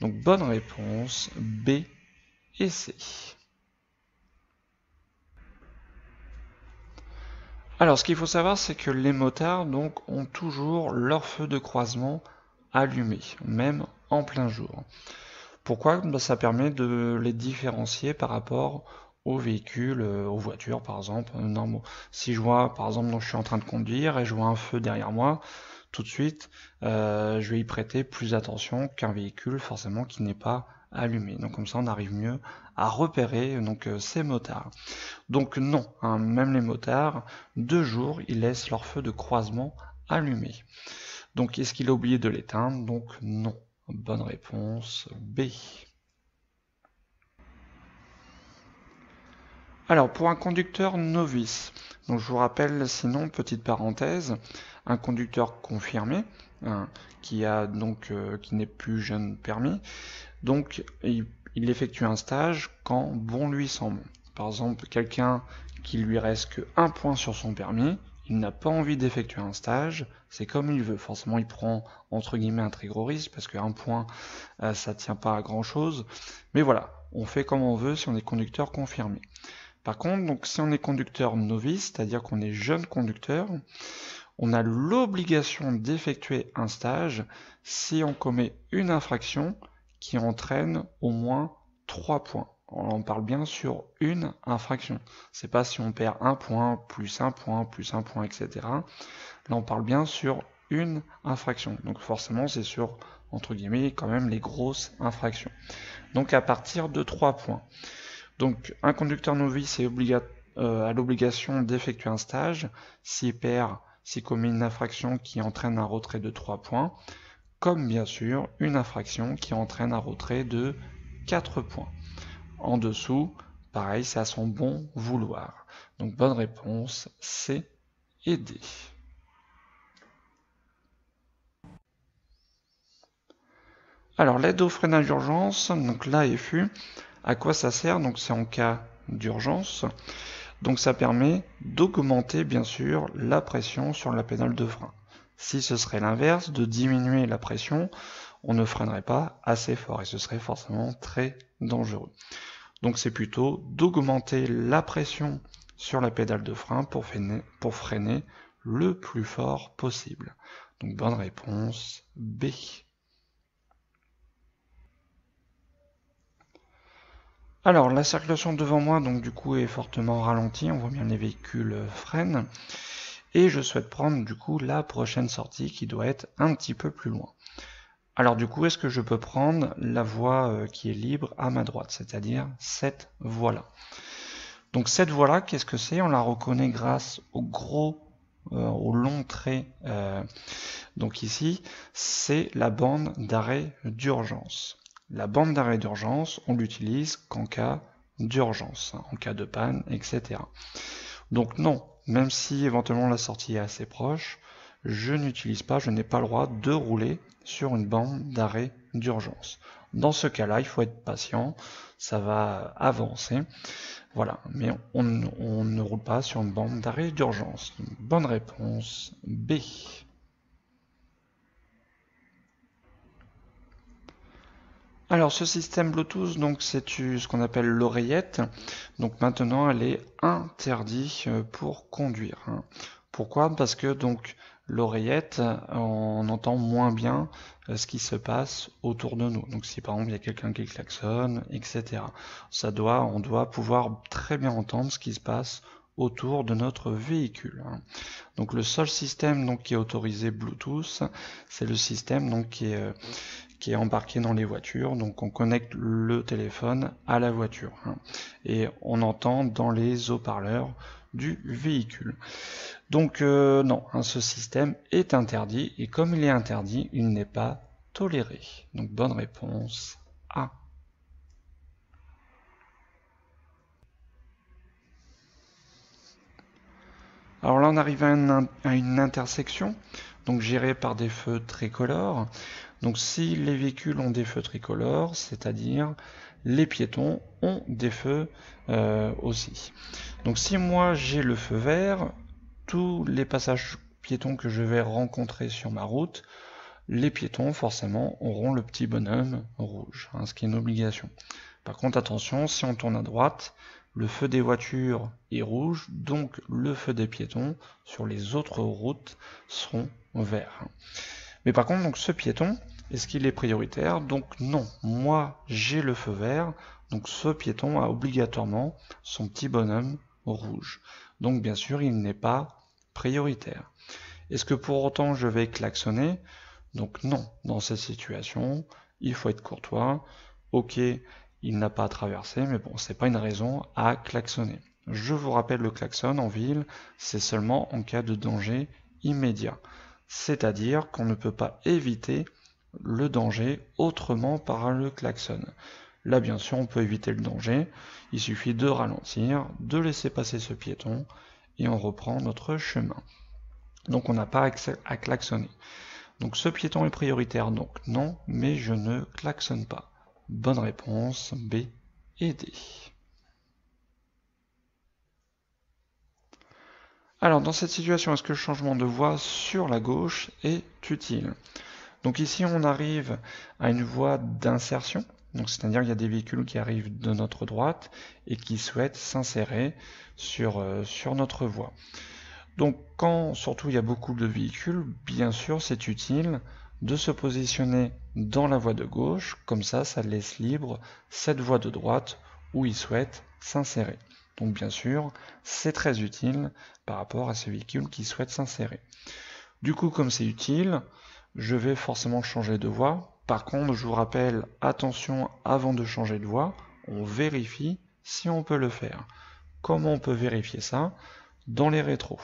Donc bonne réponse, B et C. Alors ce qu'il faut savoir, c'est que les motards donc, ont toujours leur feu de croisement allumé, même en plein jour. Pourquoi? Ça permet de les différencier par rapport aux véhicules, aux voitures par exemple, normaux. Si je vois par exemple donc je suis en train de conduire et je vois un feu derrière moi, tout de suite je vais y prêter plus attention qu'un véhicule forcément qui n'est pas allumé. Donc comme ça on arrive mieux à repérer donc ces motards. Donc non, hein, même les motards, de jour, ils laissent leur feu de croisement allumé. Donc est-ce qu'il a oublié de l'éteindre? Donc non. Bonne réponse B. Alors pour un conducteur novice, donc je vous rappelle sinon, petite parenthèse, un conducteur confirmé, hein, qui n'est plus jeune permis, donc il effectue un stage quand bon lui semble. Par exemple, quelqu'un qui lui reste que 1 point sur son permis, il n'a pas envie d'effectuer un stage, c'est comme il veut. Forcément, il prend entre guillemets un très gros risque parce qu'un point, ça tient pas à grand chose. Mais voilà, on fait comme on veut si on est conducteur confirmé. Par contre, donc, si on est conducteur novice, c'est-à-dire qu'on est jeune conducteur, on a l'obligation d'effectuer un stage si on commet une infraction qui entraîne au moins 3 points. On parle bien sur une infraction. C'est pas si on perd 1 point, plus 1 point, plus 1 point, etc. Là, on parle bien sur une infraction. Donc forcément, c'est sur, entre guillemets, quand même les grosses infractions. Donc à partir de 3 points. Donc un conducteur novice a l'obligation d'effectuer un stage s'il commet une infraction qui entraîne un retrait de 3 points, comme bien sûr une infraction qui entraîne un retrait de 4 points. En dessous, pareil, c'est à son bon vouloir. Donc bonne réponse, C et D. Alors l'aide au freinage d'urgence, donc l'AFU, à quoi ça sert? Donc c'est en cas d'urgence. Donc ça permet d'augmenter bien sûr la pression sur la pédale de frein. Si ce serait l'inverse, de diminuer la pression, on ne freinerait pas assez fort et ce serait forcément très dangereux. Donc c'est plutôt d'augmenter la pression sur la pédale de frein pour freiner le plus fort possible. Donc bonne réponse B. Alors la circulation devant moi donc du coup est fortement ralentie, on voit bien les véhicules freinent. Et je souhaite prendre du coup la prochaine sortie qui doit être un petit peu plus loin. Alors du coup, est-ce que je peux prendre la voie qui est libre à ma droite, c'est-à-dire cette voie-là? Donc cette voie-là, qu'est-ce que c'est? On la reconnaît grâce au au long trait. Donc ici, c'est la bande d'arrêt d'urgence. La bande d'arrêt d'urgence, on l'utilise qu'en cas d'urgence, en cas de panne, etc. Donc non, même si éventuellement la sortie est assez proche, je n'utilise pas, je n'ai pas le droit de rouler sur une bande d'arrêt d'urgence. Dans ce cas-là, il faut être patient, ça va avancer. Voilà, mais on ne roule pas sur une bande d'arrêt d'urgence. Bonne réponse B. Alors ce système Bluetooth, donc c'est ce qu'on appelle l'oreillette. Donc maintenant elle est interdite pour conduire. Pourquoi? Parce que donc l'oreillette, on entend moins bien ce qui se passe autour de nous. Donc si par exemple il y a quelqu'un qui klaxonne, etc. On doit pouvoir très bien entendre ce qui se passe autour de notre véhicule. Donc le seul système donc, qui est autorisé Bluetooth, c'est le système donc, qui est embarqué dans les voitures. Donc on connecte le téléphone à la voiture. Et on entend dans les haut-parleurs du véhicule. Donc non, ce système est interdit. Et comme il est interdit, il n'est pas toléré. Donc bonne réponse A. Alors là, on arrive à une intersection, donc gérée par des feux tricolores. Donc si les véhicules ont des feux tricolores, c'est-à-dire les piétons ont des feux aussi. Donc si moi j'ai le feu vert, tous les passages piétons que je vais rencontrer sur ma route, les piétons forcément auront le petit bonhomme rouge, ce qui est une obligation. Par contre attention, si on tourne à droite, le feu des voitures est rouge, donc le feu des piétons sur les autres routes seront verts. Mais par contre, donc ce piéton, est-ce qu'il est prioritaire? Donc non, moi j'ai le feu vert, donc ce piéton a obligatoirement son petit bonhomme rouge. Donc bien sûr, il n'est pas prioritaire. Est-ce que pour autant je vais klaxonner? Donc non, dans cette situation, il faut être courtois. Ok, il n'a pas à traverser, mais bon, c'est pas une raison à klaxonner. Je vous rappelle, le klaxon en ville, c'est seulement en cas de danger immédiat. C'est-à-dire qu'on ne peut pas éviter le danger autrement par le klaxon. Là, bien sûr, on peut éviter le danger. Il suffit de ralentir, de laisser passer ce piéton, et on reprend notre chemin. Donc on n'a pas accès à klaxonner. Donc ce piéton est prioritaire, donc non, mais je ne klaxonne pas. Bonne réponse, B et D. Alors dans cette situation, est-ce que le changement de voie sur la gauche est utile? Donc ici on arrive à une voie d'insertion, donc c'est-à-dire qu'il y a des véhicules qui arrivent de notre droite et qui souhaitent s'insérer sur notre voie. Donc quand surtout il y a beaucoup de véhicules, bien sûr c'est utile de se positionner dans la voie de gauche, comme ça laisse libre cette voie de droite où ils souhaitent s'insérer. Donc bien sûr, c'est très utile par rapport à ces véhicules qui souhaitent s'insérer. Du coup, comme c'est utile, je vais forcément changer de voie. Par contre, je vous rappelle, attention, avant de changer de voie, on vérifie si on peut le faire. Comment on peut vérifier ça? Dans les rétros.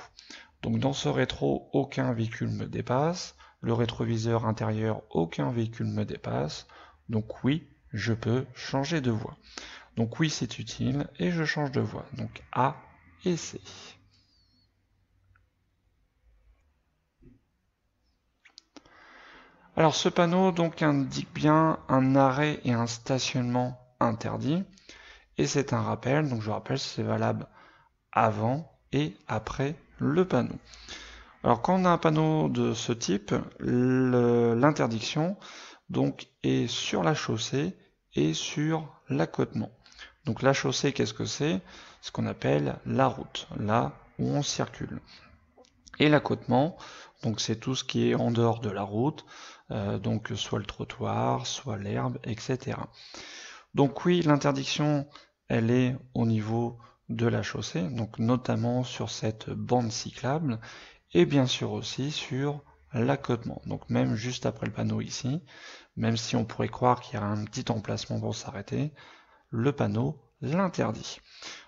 Donc dans ce rétro, aucun véhicule me dépasse. Le rétroviseur intérieur, aucun véhicule me dépasse. Donc oui, je peux changer de voie. Donc oui, c'est utile et je change de voie. Donc A et C. Alors ce panneau donc indique bien un arrêt et un stationnement interdit. Et c'est un rappel, donc je rappelle c'est valable avant et après le panneau. Alors quand on a un panneau de ce type, l'interdiction donc est sur la chaussée et sur l'accotement. Donc la chaussée, qu'est-ce que c'est? Ce qu'on appelle la route, là où on circule. Et l'accotement, donc c'est tout ce qui est en dehors de la route, donc soit le trottoir, soit l'herbe, etc. Donc oui, l'interdiction, elle est au niveau de la chaussée, donc notamment sur cette bande cyclable, et bien sûr aussi sur l'accotement. Donc même juste après le panneau ici, même si on pourrait croire qu'il y a un petit emplacement pour s'arrêter, le panneau l'interdit.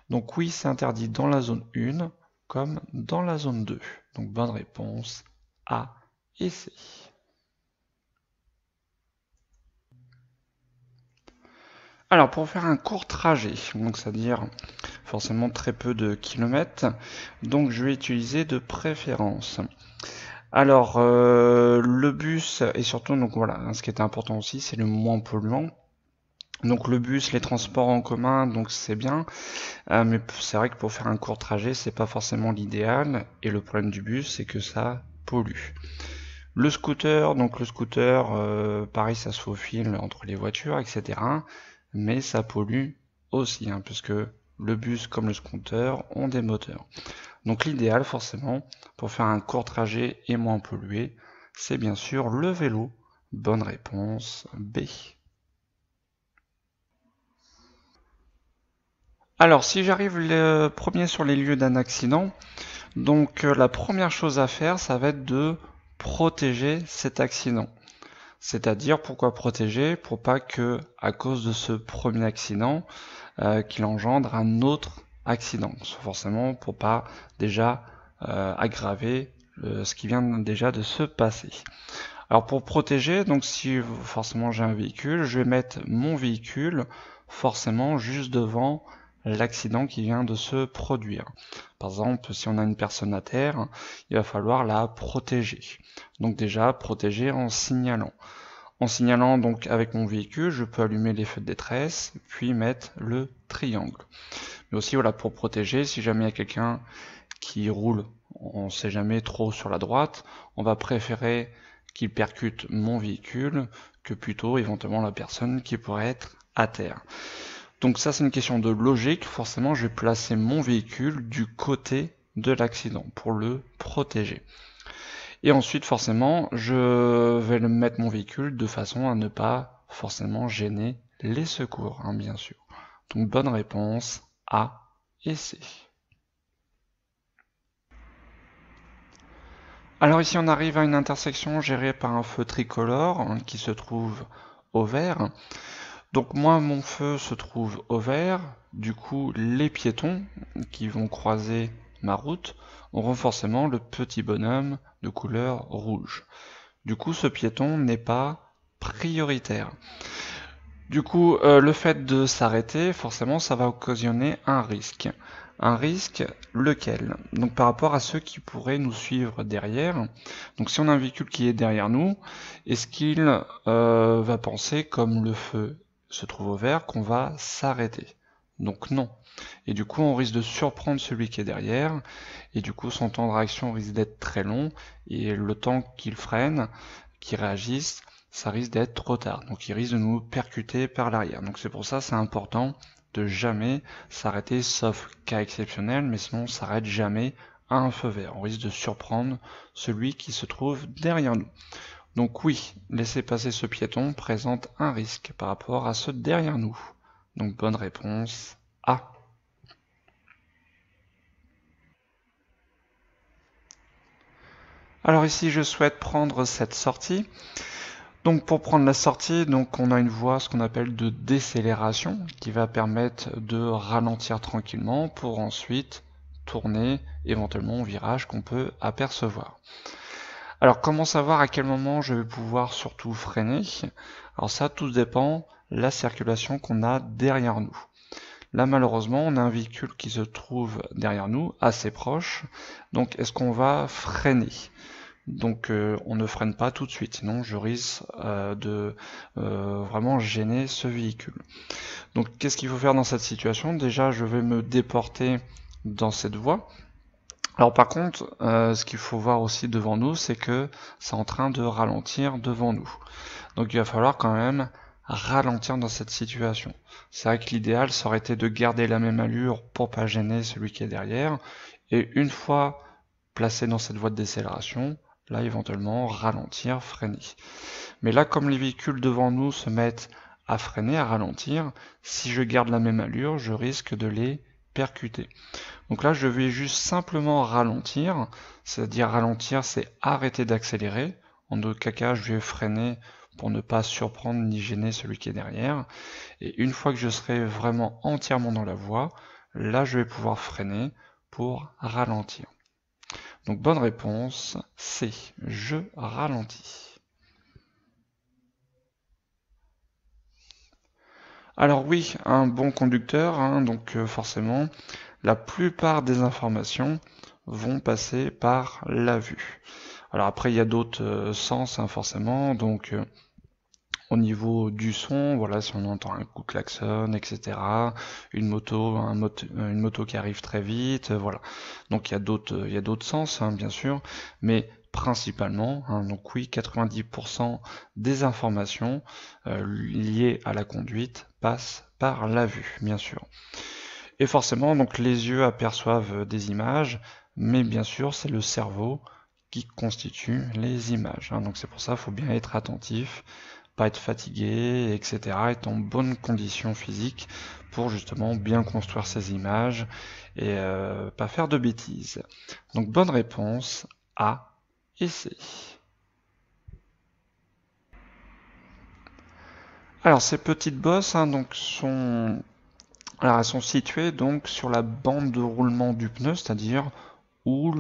Donc oui, c'est interdit dans la zone 1 comme dans la zone 2. Donc bonne réponse A et C. Alors pour faire un court trajet, donc c'est-à-dire forcément très peu de kilomètres, donc je vais utiliser de préférence. Alors le bus et surtout donc voilà, ce qui est important aussi, c'est le moins polluant. Donc le bus, les transports en commun, donc c'est bien, mais c'est vrai que pour faire un court trajet, c'est pas forcément l'idéal. Et le problème du bus, c'est que ça pollue. Le scooter, donc le scooter, pareil, ça se faufile entre les voitures, etc. Mais ça pollue aussi, hein, puisque le bus comme le scooter ont des moteurs. Donc l'idéal, forcément, pour faire un court trajet et moins pollué, c'est bien sûr le vélo. Bonne réponse B. Alors, si j'arrive le premier sur les lieux d'un accident, donc la première chose à faire, ça va être de protéger cet accident. C'est-à-dire, pourquoi protéger? Pour pas que, à cause de ce premier accident, qu'il engendre un autre accident. Forcément, pour pas déjà aggraver ce qui vient déjà de se passer. Alors pour protéger, donc si forcément j'ai un véhicule, je vais mettre mon véhicule forcément juste devant l'accident qui vient de se produire. Par exemple, si on a une personne à terre, il va falloir la protéger. Donc déjà, protéger en signalant. En signalant donc avec mon véhicule, je peux allumer les feux de détresse, puis mettre le triangle. Mais aussi voilà, pour protéger, si jamais il y a quelqu'un qui roule, on ne sait jamais trop sur la droite, on va préférer qu'il percute mon véhicule que plutôt éventuellement la personne qui pourrait être à terre. Donc ça c'est une question de logique, forcément je vais placer mon véhicule du côté de l'accident pour le protéger. Et ensuite forcément je vais mettre mon véhicule de façon à ne pas forcément gêner les secours, hein, bien sûr. Donc bonne réponse A et C. Alors ici on arrive à une intersection gérée par un feu tricolore hein, qui se trouve au vert. Donc moi mon feu se trouve au vert, du coup les piétons qui vont croiser ma route auront forcément le petit bonhomme de couleur rouge. Du coup ce piéton n'est pas prioritaire. Du coup le fait de s'arrêter, forcément ça va occasionner un risque. Un risque lequel? Donc par rapport à ceux qui pourraient nous suivre derrière. Donc si on a un véhicule qui est derrière nous, est-ce qu'il va penser comme le feu se trouve au vert qu'on va s'arrêter? Donc non. Et du coup on risque de surprendre celui qui est derrière, et du coup son temps de réaction risque d'être très long, et le temps qu'il freine, qu'il réagisse, ça risque d'être trop tard. Donc il risque de nous percuter par l'arrière. Donc c'est pour ça c'est important de jamais s'arrêter, sauf cas exceptionnel, mais sinon on s'arrête jamais à un feu vert. On risque de surprendre celui qui se trouve derrière nous. Donc oui, laisser passer ce piéton présente un risque par rapport à ceux derrière nous. Donc bonne réponse A. Alors ici je souhaite prendre cette sortie. Donc pour prendre la sortie, donc on a une voie, ce qu'on appelle de décélération, qui va permettre de ralentir tranquillement pour ensuite tourner éventuellement au virage qu'on peut apercevoir. Alors comment savoir à quel moment je vais pouvoir surtout freiner? Alors ça, tout dépend de la circulation qu'on a derrière nous. Là malheureusement, on a un véhicule qui se trouve derrière nous, assez proche, donc est-ce qu'on va freiner? Donc on ne freine pas tout de suite, sinon je risque de vraiment gêner ce véhicule. Donc qu'est-ce qu'il faut faire dans cette situation? Déjà je vais me déporter dans cette voie. Alors par contre, ce qu'il faut voir aussi devant nous, c'est que c'est en train de ralentir devant nous. Donc il va falloir quand même ralentir dans cette situation. C'est vrai que l'idéal, ça aurait été de garder la même allure pour pas gêner celui qui est derrière. Et une fois placé dans cette voie de décélération, là éventuellement ralentir, freiner. Mais là, comme les véhicules devant nous se mettent à freiner, à ralentir, si je garde la même allure, je risque de les percuter. Donc là, je vais juste simplement ralentir, c'est-à-dire ralentir, c'est arrêter d'accélérer. En aucun cas, je vais freiner pour ne pas surprendre ni gêner celui qui est derrière. Et une fois que je serai vraiment entièrement dans la voie, là, je vais pouvoir freiner pour ralentir. Donc bonne réponse, C, je ralentis. Alors oui, un bon conducteur, donc forcément, la plupart des informations vont passer par la vue. Alors après, il y a d'autres sens, forcément, donc au niveau du son, voilà, si on entend un coup de klaxon, etc., une moto qui arrive très vite, voilà. Donc il y a d'autres sens, bien sûr, mais principalement, donc oui, 90% des informations liées à la conduite passent par la vue, bien sûr. Et forcément, donc les yeux aperçoivent des images, mais bien sûr, c'est le cerveau qui constitue les images. Donc c'est pour ça, il faut bien être attentif, pas être fatigué, etc., être en bonne condition physique pour justement bien construire ces images et pas faire de bêtises. Donc bonne réponse A et C. Alors ces petites bosses donc elles sont situées donc sur la bande de roulement du pneu, c'est-à-dire où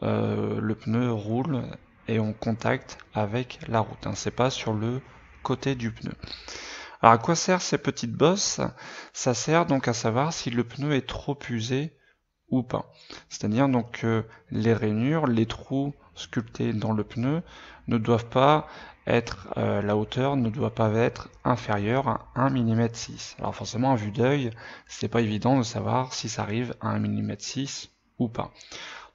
le pneu roule et en contact avec la route. C'est pas sur le côté du pneu. Alors à quoi servent ces petites bosses? Ça sert donc à savoir si le pneu est trop usé ou pas. C'est-à-dire donc que les rainures, les trous sculptés dans le pneu ne doivent pas être, la hauteur ne doit pas être inférieure à 1 mm 6. Alors forcément à vue d'œil, c'est pas évident de savoir si ça arrive à 1 mm 6 ou pas.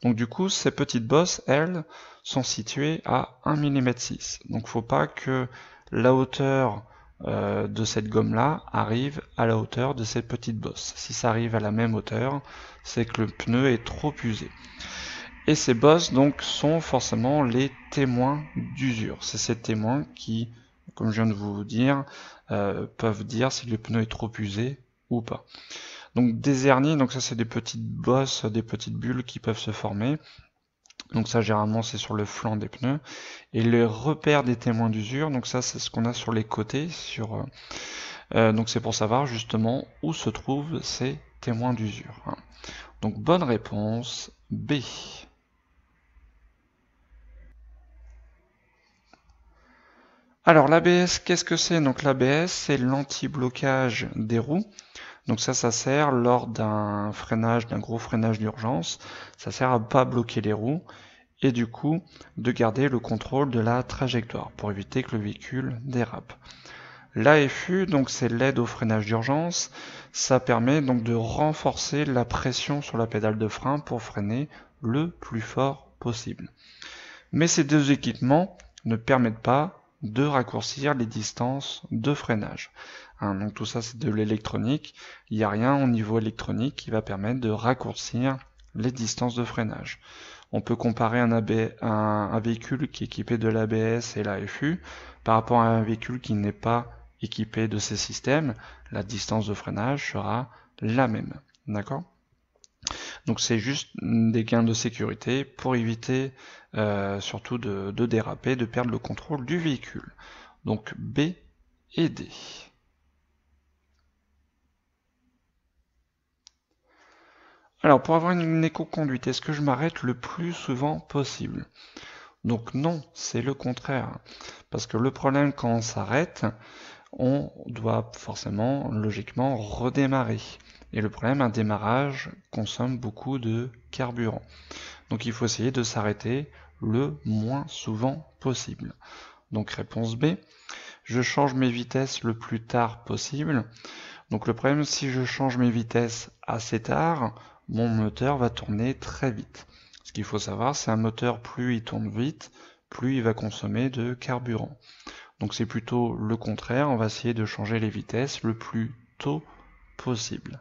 Donc du coup, ces petites bosses, elles, sont situées à 1 mm 6. Donc faut pas que la hauteur de cette gomme-là arrive à la hauteur de cette petite bosse. Si ça arrive à la même hauteur, c'est que le pneu est trop usé. Et ces bosses donc sont forcément les témoins d'usure. C'est ces témoins qui, comme je viens de vous dire, peuvent dire si le pneu est trop usé ou pas. Donc des hernies, donc ça c'est des petites bosses, des petites bulles qui peuvent se former. Donc ça généralement c'est sur le flanc des pneus. Et les repères des témoins d'usure, donc ça c'est ce qu'on a sur les côtés. Donc c'est pour savoir justement où se trouvent ces témoins d'usure. Donc bonne réponse B. Alors l'ABS, qu'est-ce que c'est? Donc l'ABS c'est l'anti-blocage des roues. Donc ça sert lors d'un freinage, d'un gros freinage d'urgence. Ça sert à pas bloquer les roues et du coup de garder le contrôle de la trajectoire pour éviter que le véhicule dérape. L'AFU, donc c'est l'aide au freinage d'urgence. Ça permet donc de renforcer la pression sur la pédale de frein pour freiner le plus fort possible. Mais ces deux équipements ne permettent pas de raccourcir les distances de freinage. Donc tout ça c'est de l'électronique, il n'y a rien au niveau électronique qui va permettre de raccourcir les distances de freinage. On peut comparer un véhicule qui est équipé de l'ABS et l'AFU par rapport à un véhicule qui n'est pas équipé de ces systèmes, la distance de freinage sera la même. D'accord ? Donc c'est juste des gains de sécurité pour éviter surtout de déraper, de perdre le contrôle du véhicule. Donc B et D. Alors pour avoir une éco-conduite, est-ce que je m'arrête le plus souvent possible? Donc non, c'est le contraire. Parce que le problème quand on s'arrête, on doit forcément, logiquement, redémarrer. Et le problème, un démarrage consomme beaucoup de carburant. Donc il faut essayer de s'arrêter le moins souvent possible. Donc réponse B, je change mes vitesses le plus tard possible. Donc le problème, si je change mes vitesses assez tard, mon moteur va tourner très vite. Ce qu'il faut savoir, c'est un moteur, plus il tourne vite, plus il va consommer de carburant. Donc c'est plutôt le contraire, on va essayer de changer les vitesses le plus tôt possible,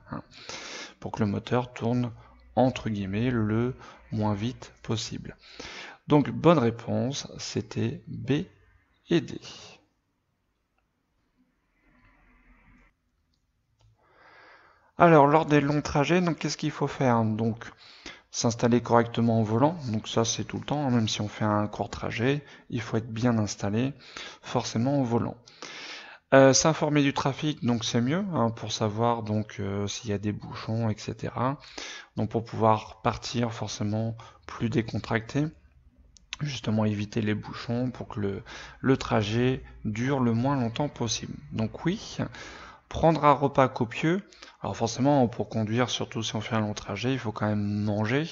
pour que le moteur tourne entre guillemets le moins vite possible. Donc bonne réponse, c'était B et D. Alors lors des longs trajets, donc qu'est-ce qu'il faut faire? Donc s'installer correctement au volant, donc ça c'est tout le temps, même si on fait un court trajet, il faut être bien installé forcément au volant. S'informer du trafic, donc c'est mieux, pour savoir donc s'il y a des bouchons, etc. Donc pour pouvoir partir forcément plus décontracté, justement éviter les bouchons pour que le trajet dure le moins longtemps possible. Donc oui, prendre un repas copieux, alors forcément pour conduire, surtout si on fait un long trajet, il faut quand même manger,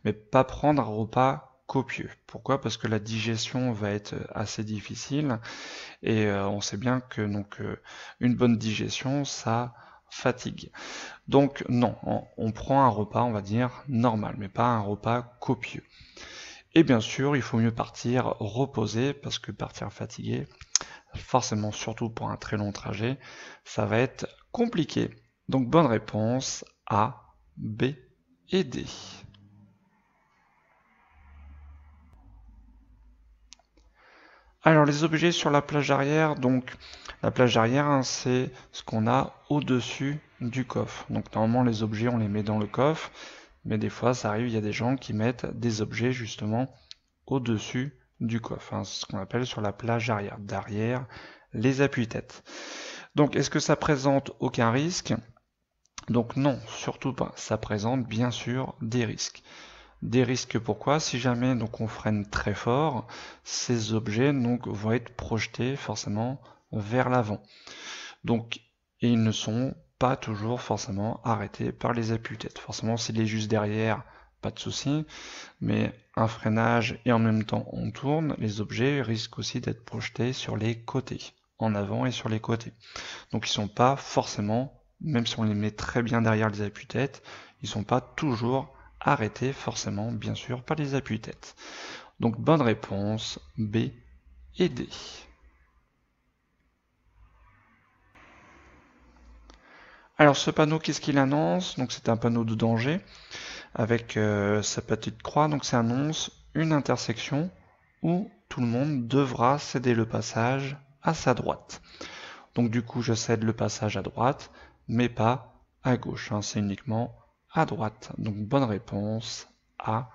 mais pas prendre un repas copieux. Pourquoi? Parce que la digestion va être assez difficile et on sait bien que donc une bonne digestion, ça fatigue. Donc non, on prend un repas, on va dire, normal, mais pas un repas copieux. Et bien sûr, il faut mieux partir reposé, parce que partir fatigué, forcément, surtout pour un très long trajet, ça va être compliqué. Donc bonne réponse A, B et D. Alors les objets sur la plage arrière, donc la plage arrière, c'est ce qu'on a au-dessus du coffre. Donc normalement les objets on les met dans le coffre, mais des fois ça arrive, il y a des gens qui mettent des objets justement au-dessus du coffre. C'est ce qu'on appelle sur la plage arrière. Derrière les appuis-têtes. Donc est-ce que ça présente aucun risque? Donc non, surtout pas. Ça présente bien sûr des risques. Des risques pourquoi? Si jamais donc on freine très fort, ces objets donc vont être projetés forcément vers l'avant. Donc et ils ne sont pas toujours forcément arrêtés par les appuis-têtes. Forcément s'il est juste derrière, pas de souci, mais un freinage et en même temps on tourne, les objets risquent aussi d'être projetés sur les côtés, en avant et sur les côtés. Donc ils sont pas forcément, même si on les met très bien derrière les appuis-têtes, ils sont pas toujours arrêtés forcément, bien sûr, par les appuis-têtes. Donc bonne réponse, B et D. Alors ce panneau, qu'est-ce qu'il annonce? Donc c'est un panneau de danger avec sa petite croix, donc ça annonce une intersection où tout le monde devra céder le passage à sa droite. Donc du coup je cède le passage à droite, mais pas à gauche, c'est uniquement à droite. Donc bonne réponse, A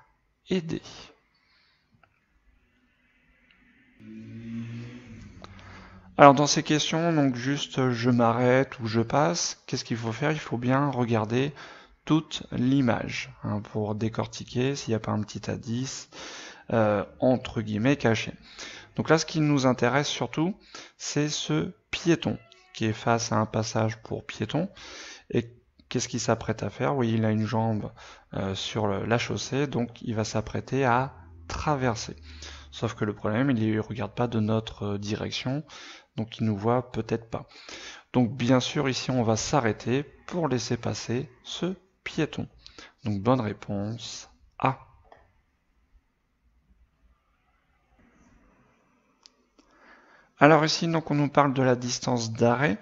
et D. Alors dans ces questions, donc juste je m'arrête ou je passe, qu'est-ce qu'il faut faire? Il faut bien regarder toute l'image pour décortiquer s'il n'y a pas un petit indice entre guillemets caché. Donc là ce qui nous intéresse surtout, c'est ce piéton qui est face à un passage pour piéton. Et qu'est-ce qu'il s'apprête à faire? Oui, il a une jambe sur la chaussée, donc il va s'apprêter à traverser. Sauf que le problème, il ne regarde pas de notre direction, donc il nous voit peut-être pas. Donc bien sûr, ici, on va s'arrêter pour laisser passer ce piéton. Donc bonne réponse, A. Alors ici, donc on nous parle de la distance d'arrêt.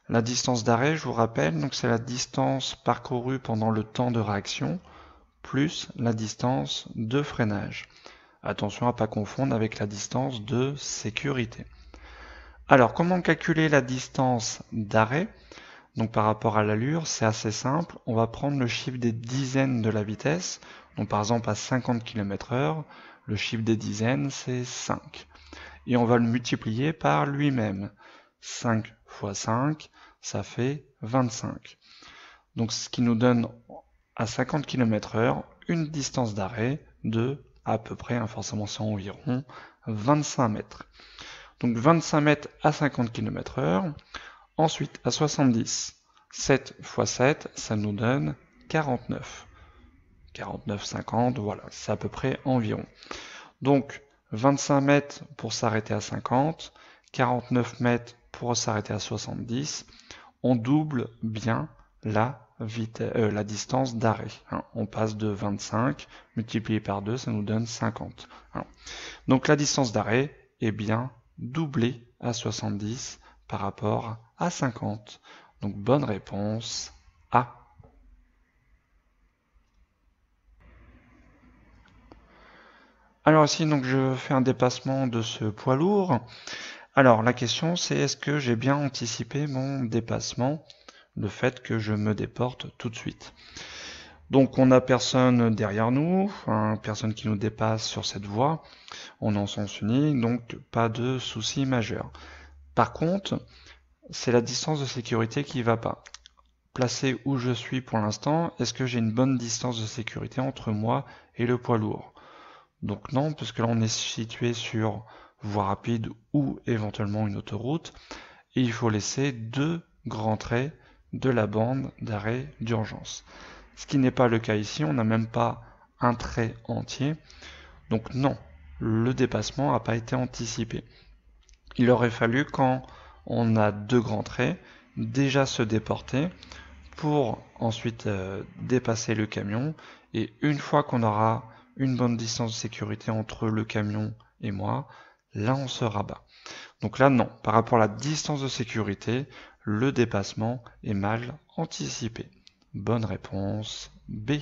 La distance d'arrêt, je vous rappelle, donc c'est la distance parcourue pendant le temps de réaction plus la distance de freinage. Attention à ne pas confondre avec la distance de sécurité. Alors, comment calculer la distance d'arrêt? Donc par rapport à l'allure, c'est assez simple. On va prendre le chiffre des dizaines de la vitesse. Donc par exemple à 50 km/h, le chiffre des dizaines c'est 5. Et on va le multiplier par lui-même. 5 fois 5, ça fait 25. Donc ce qui nous donne à 50 km/h une distance d'arrêt de à peu près, forcément c'est environ 25 mètres. Donc 25 mètres à 50 km/h. Ensuite à 70, 7 fois 7, ça nous donne 49. 49, 50, voilà, c'est à peu près environ. Donc 25 mètres pour s'arrêter à 50, 49 mètres pour s'arrêter à 70, on double bien la la distance d'arrêt. Hein. On passe de 25 multiplié par 2, ça nous donne 50. Hein. Donc la distance d'arrêt est bien doublée à 70 par rapport à 50. Donc bonne réponse A. Alors ici, donc, je fais un dépassement de ce poids lourd. Alors la question c'est est-ce que j'ai bien anticipé mon dépassement, le fait que je me déporte tout de suite. Donc on n'a personne derrière nous, personne qui nous dépasse sur cette voie, on est en sens unique, donc pas de souci majeur. Par contre, c'est la distance de sécurité qui ne va pas. Placé où je suis pour l'instant, est-ce que j'ai une bonne distance de sécurité entre moi et le poids lourd? Donc non, puisque là on est situé sur voie rapide ou éventuellement une autoroute, et il faut laisser 2 grands traits de la bande d'arrêt d'urgence. Ce qui n'est pas le cas ici, on n'a même pas un trait entier. Donc non, le dépassement n'a pas été anticipé. Il aurait fallu, quand on a 2 grands traits, déjà se déporter pour ensuite dépasser le camion. Et une fois qu'on aura une bonne distance de sécurité entre le camion et moi, là on se rabat. Donc là non, par rapport à la distance de sécurité, le dépassement est mal anticipé. Bonne réponse B.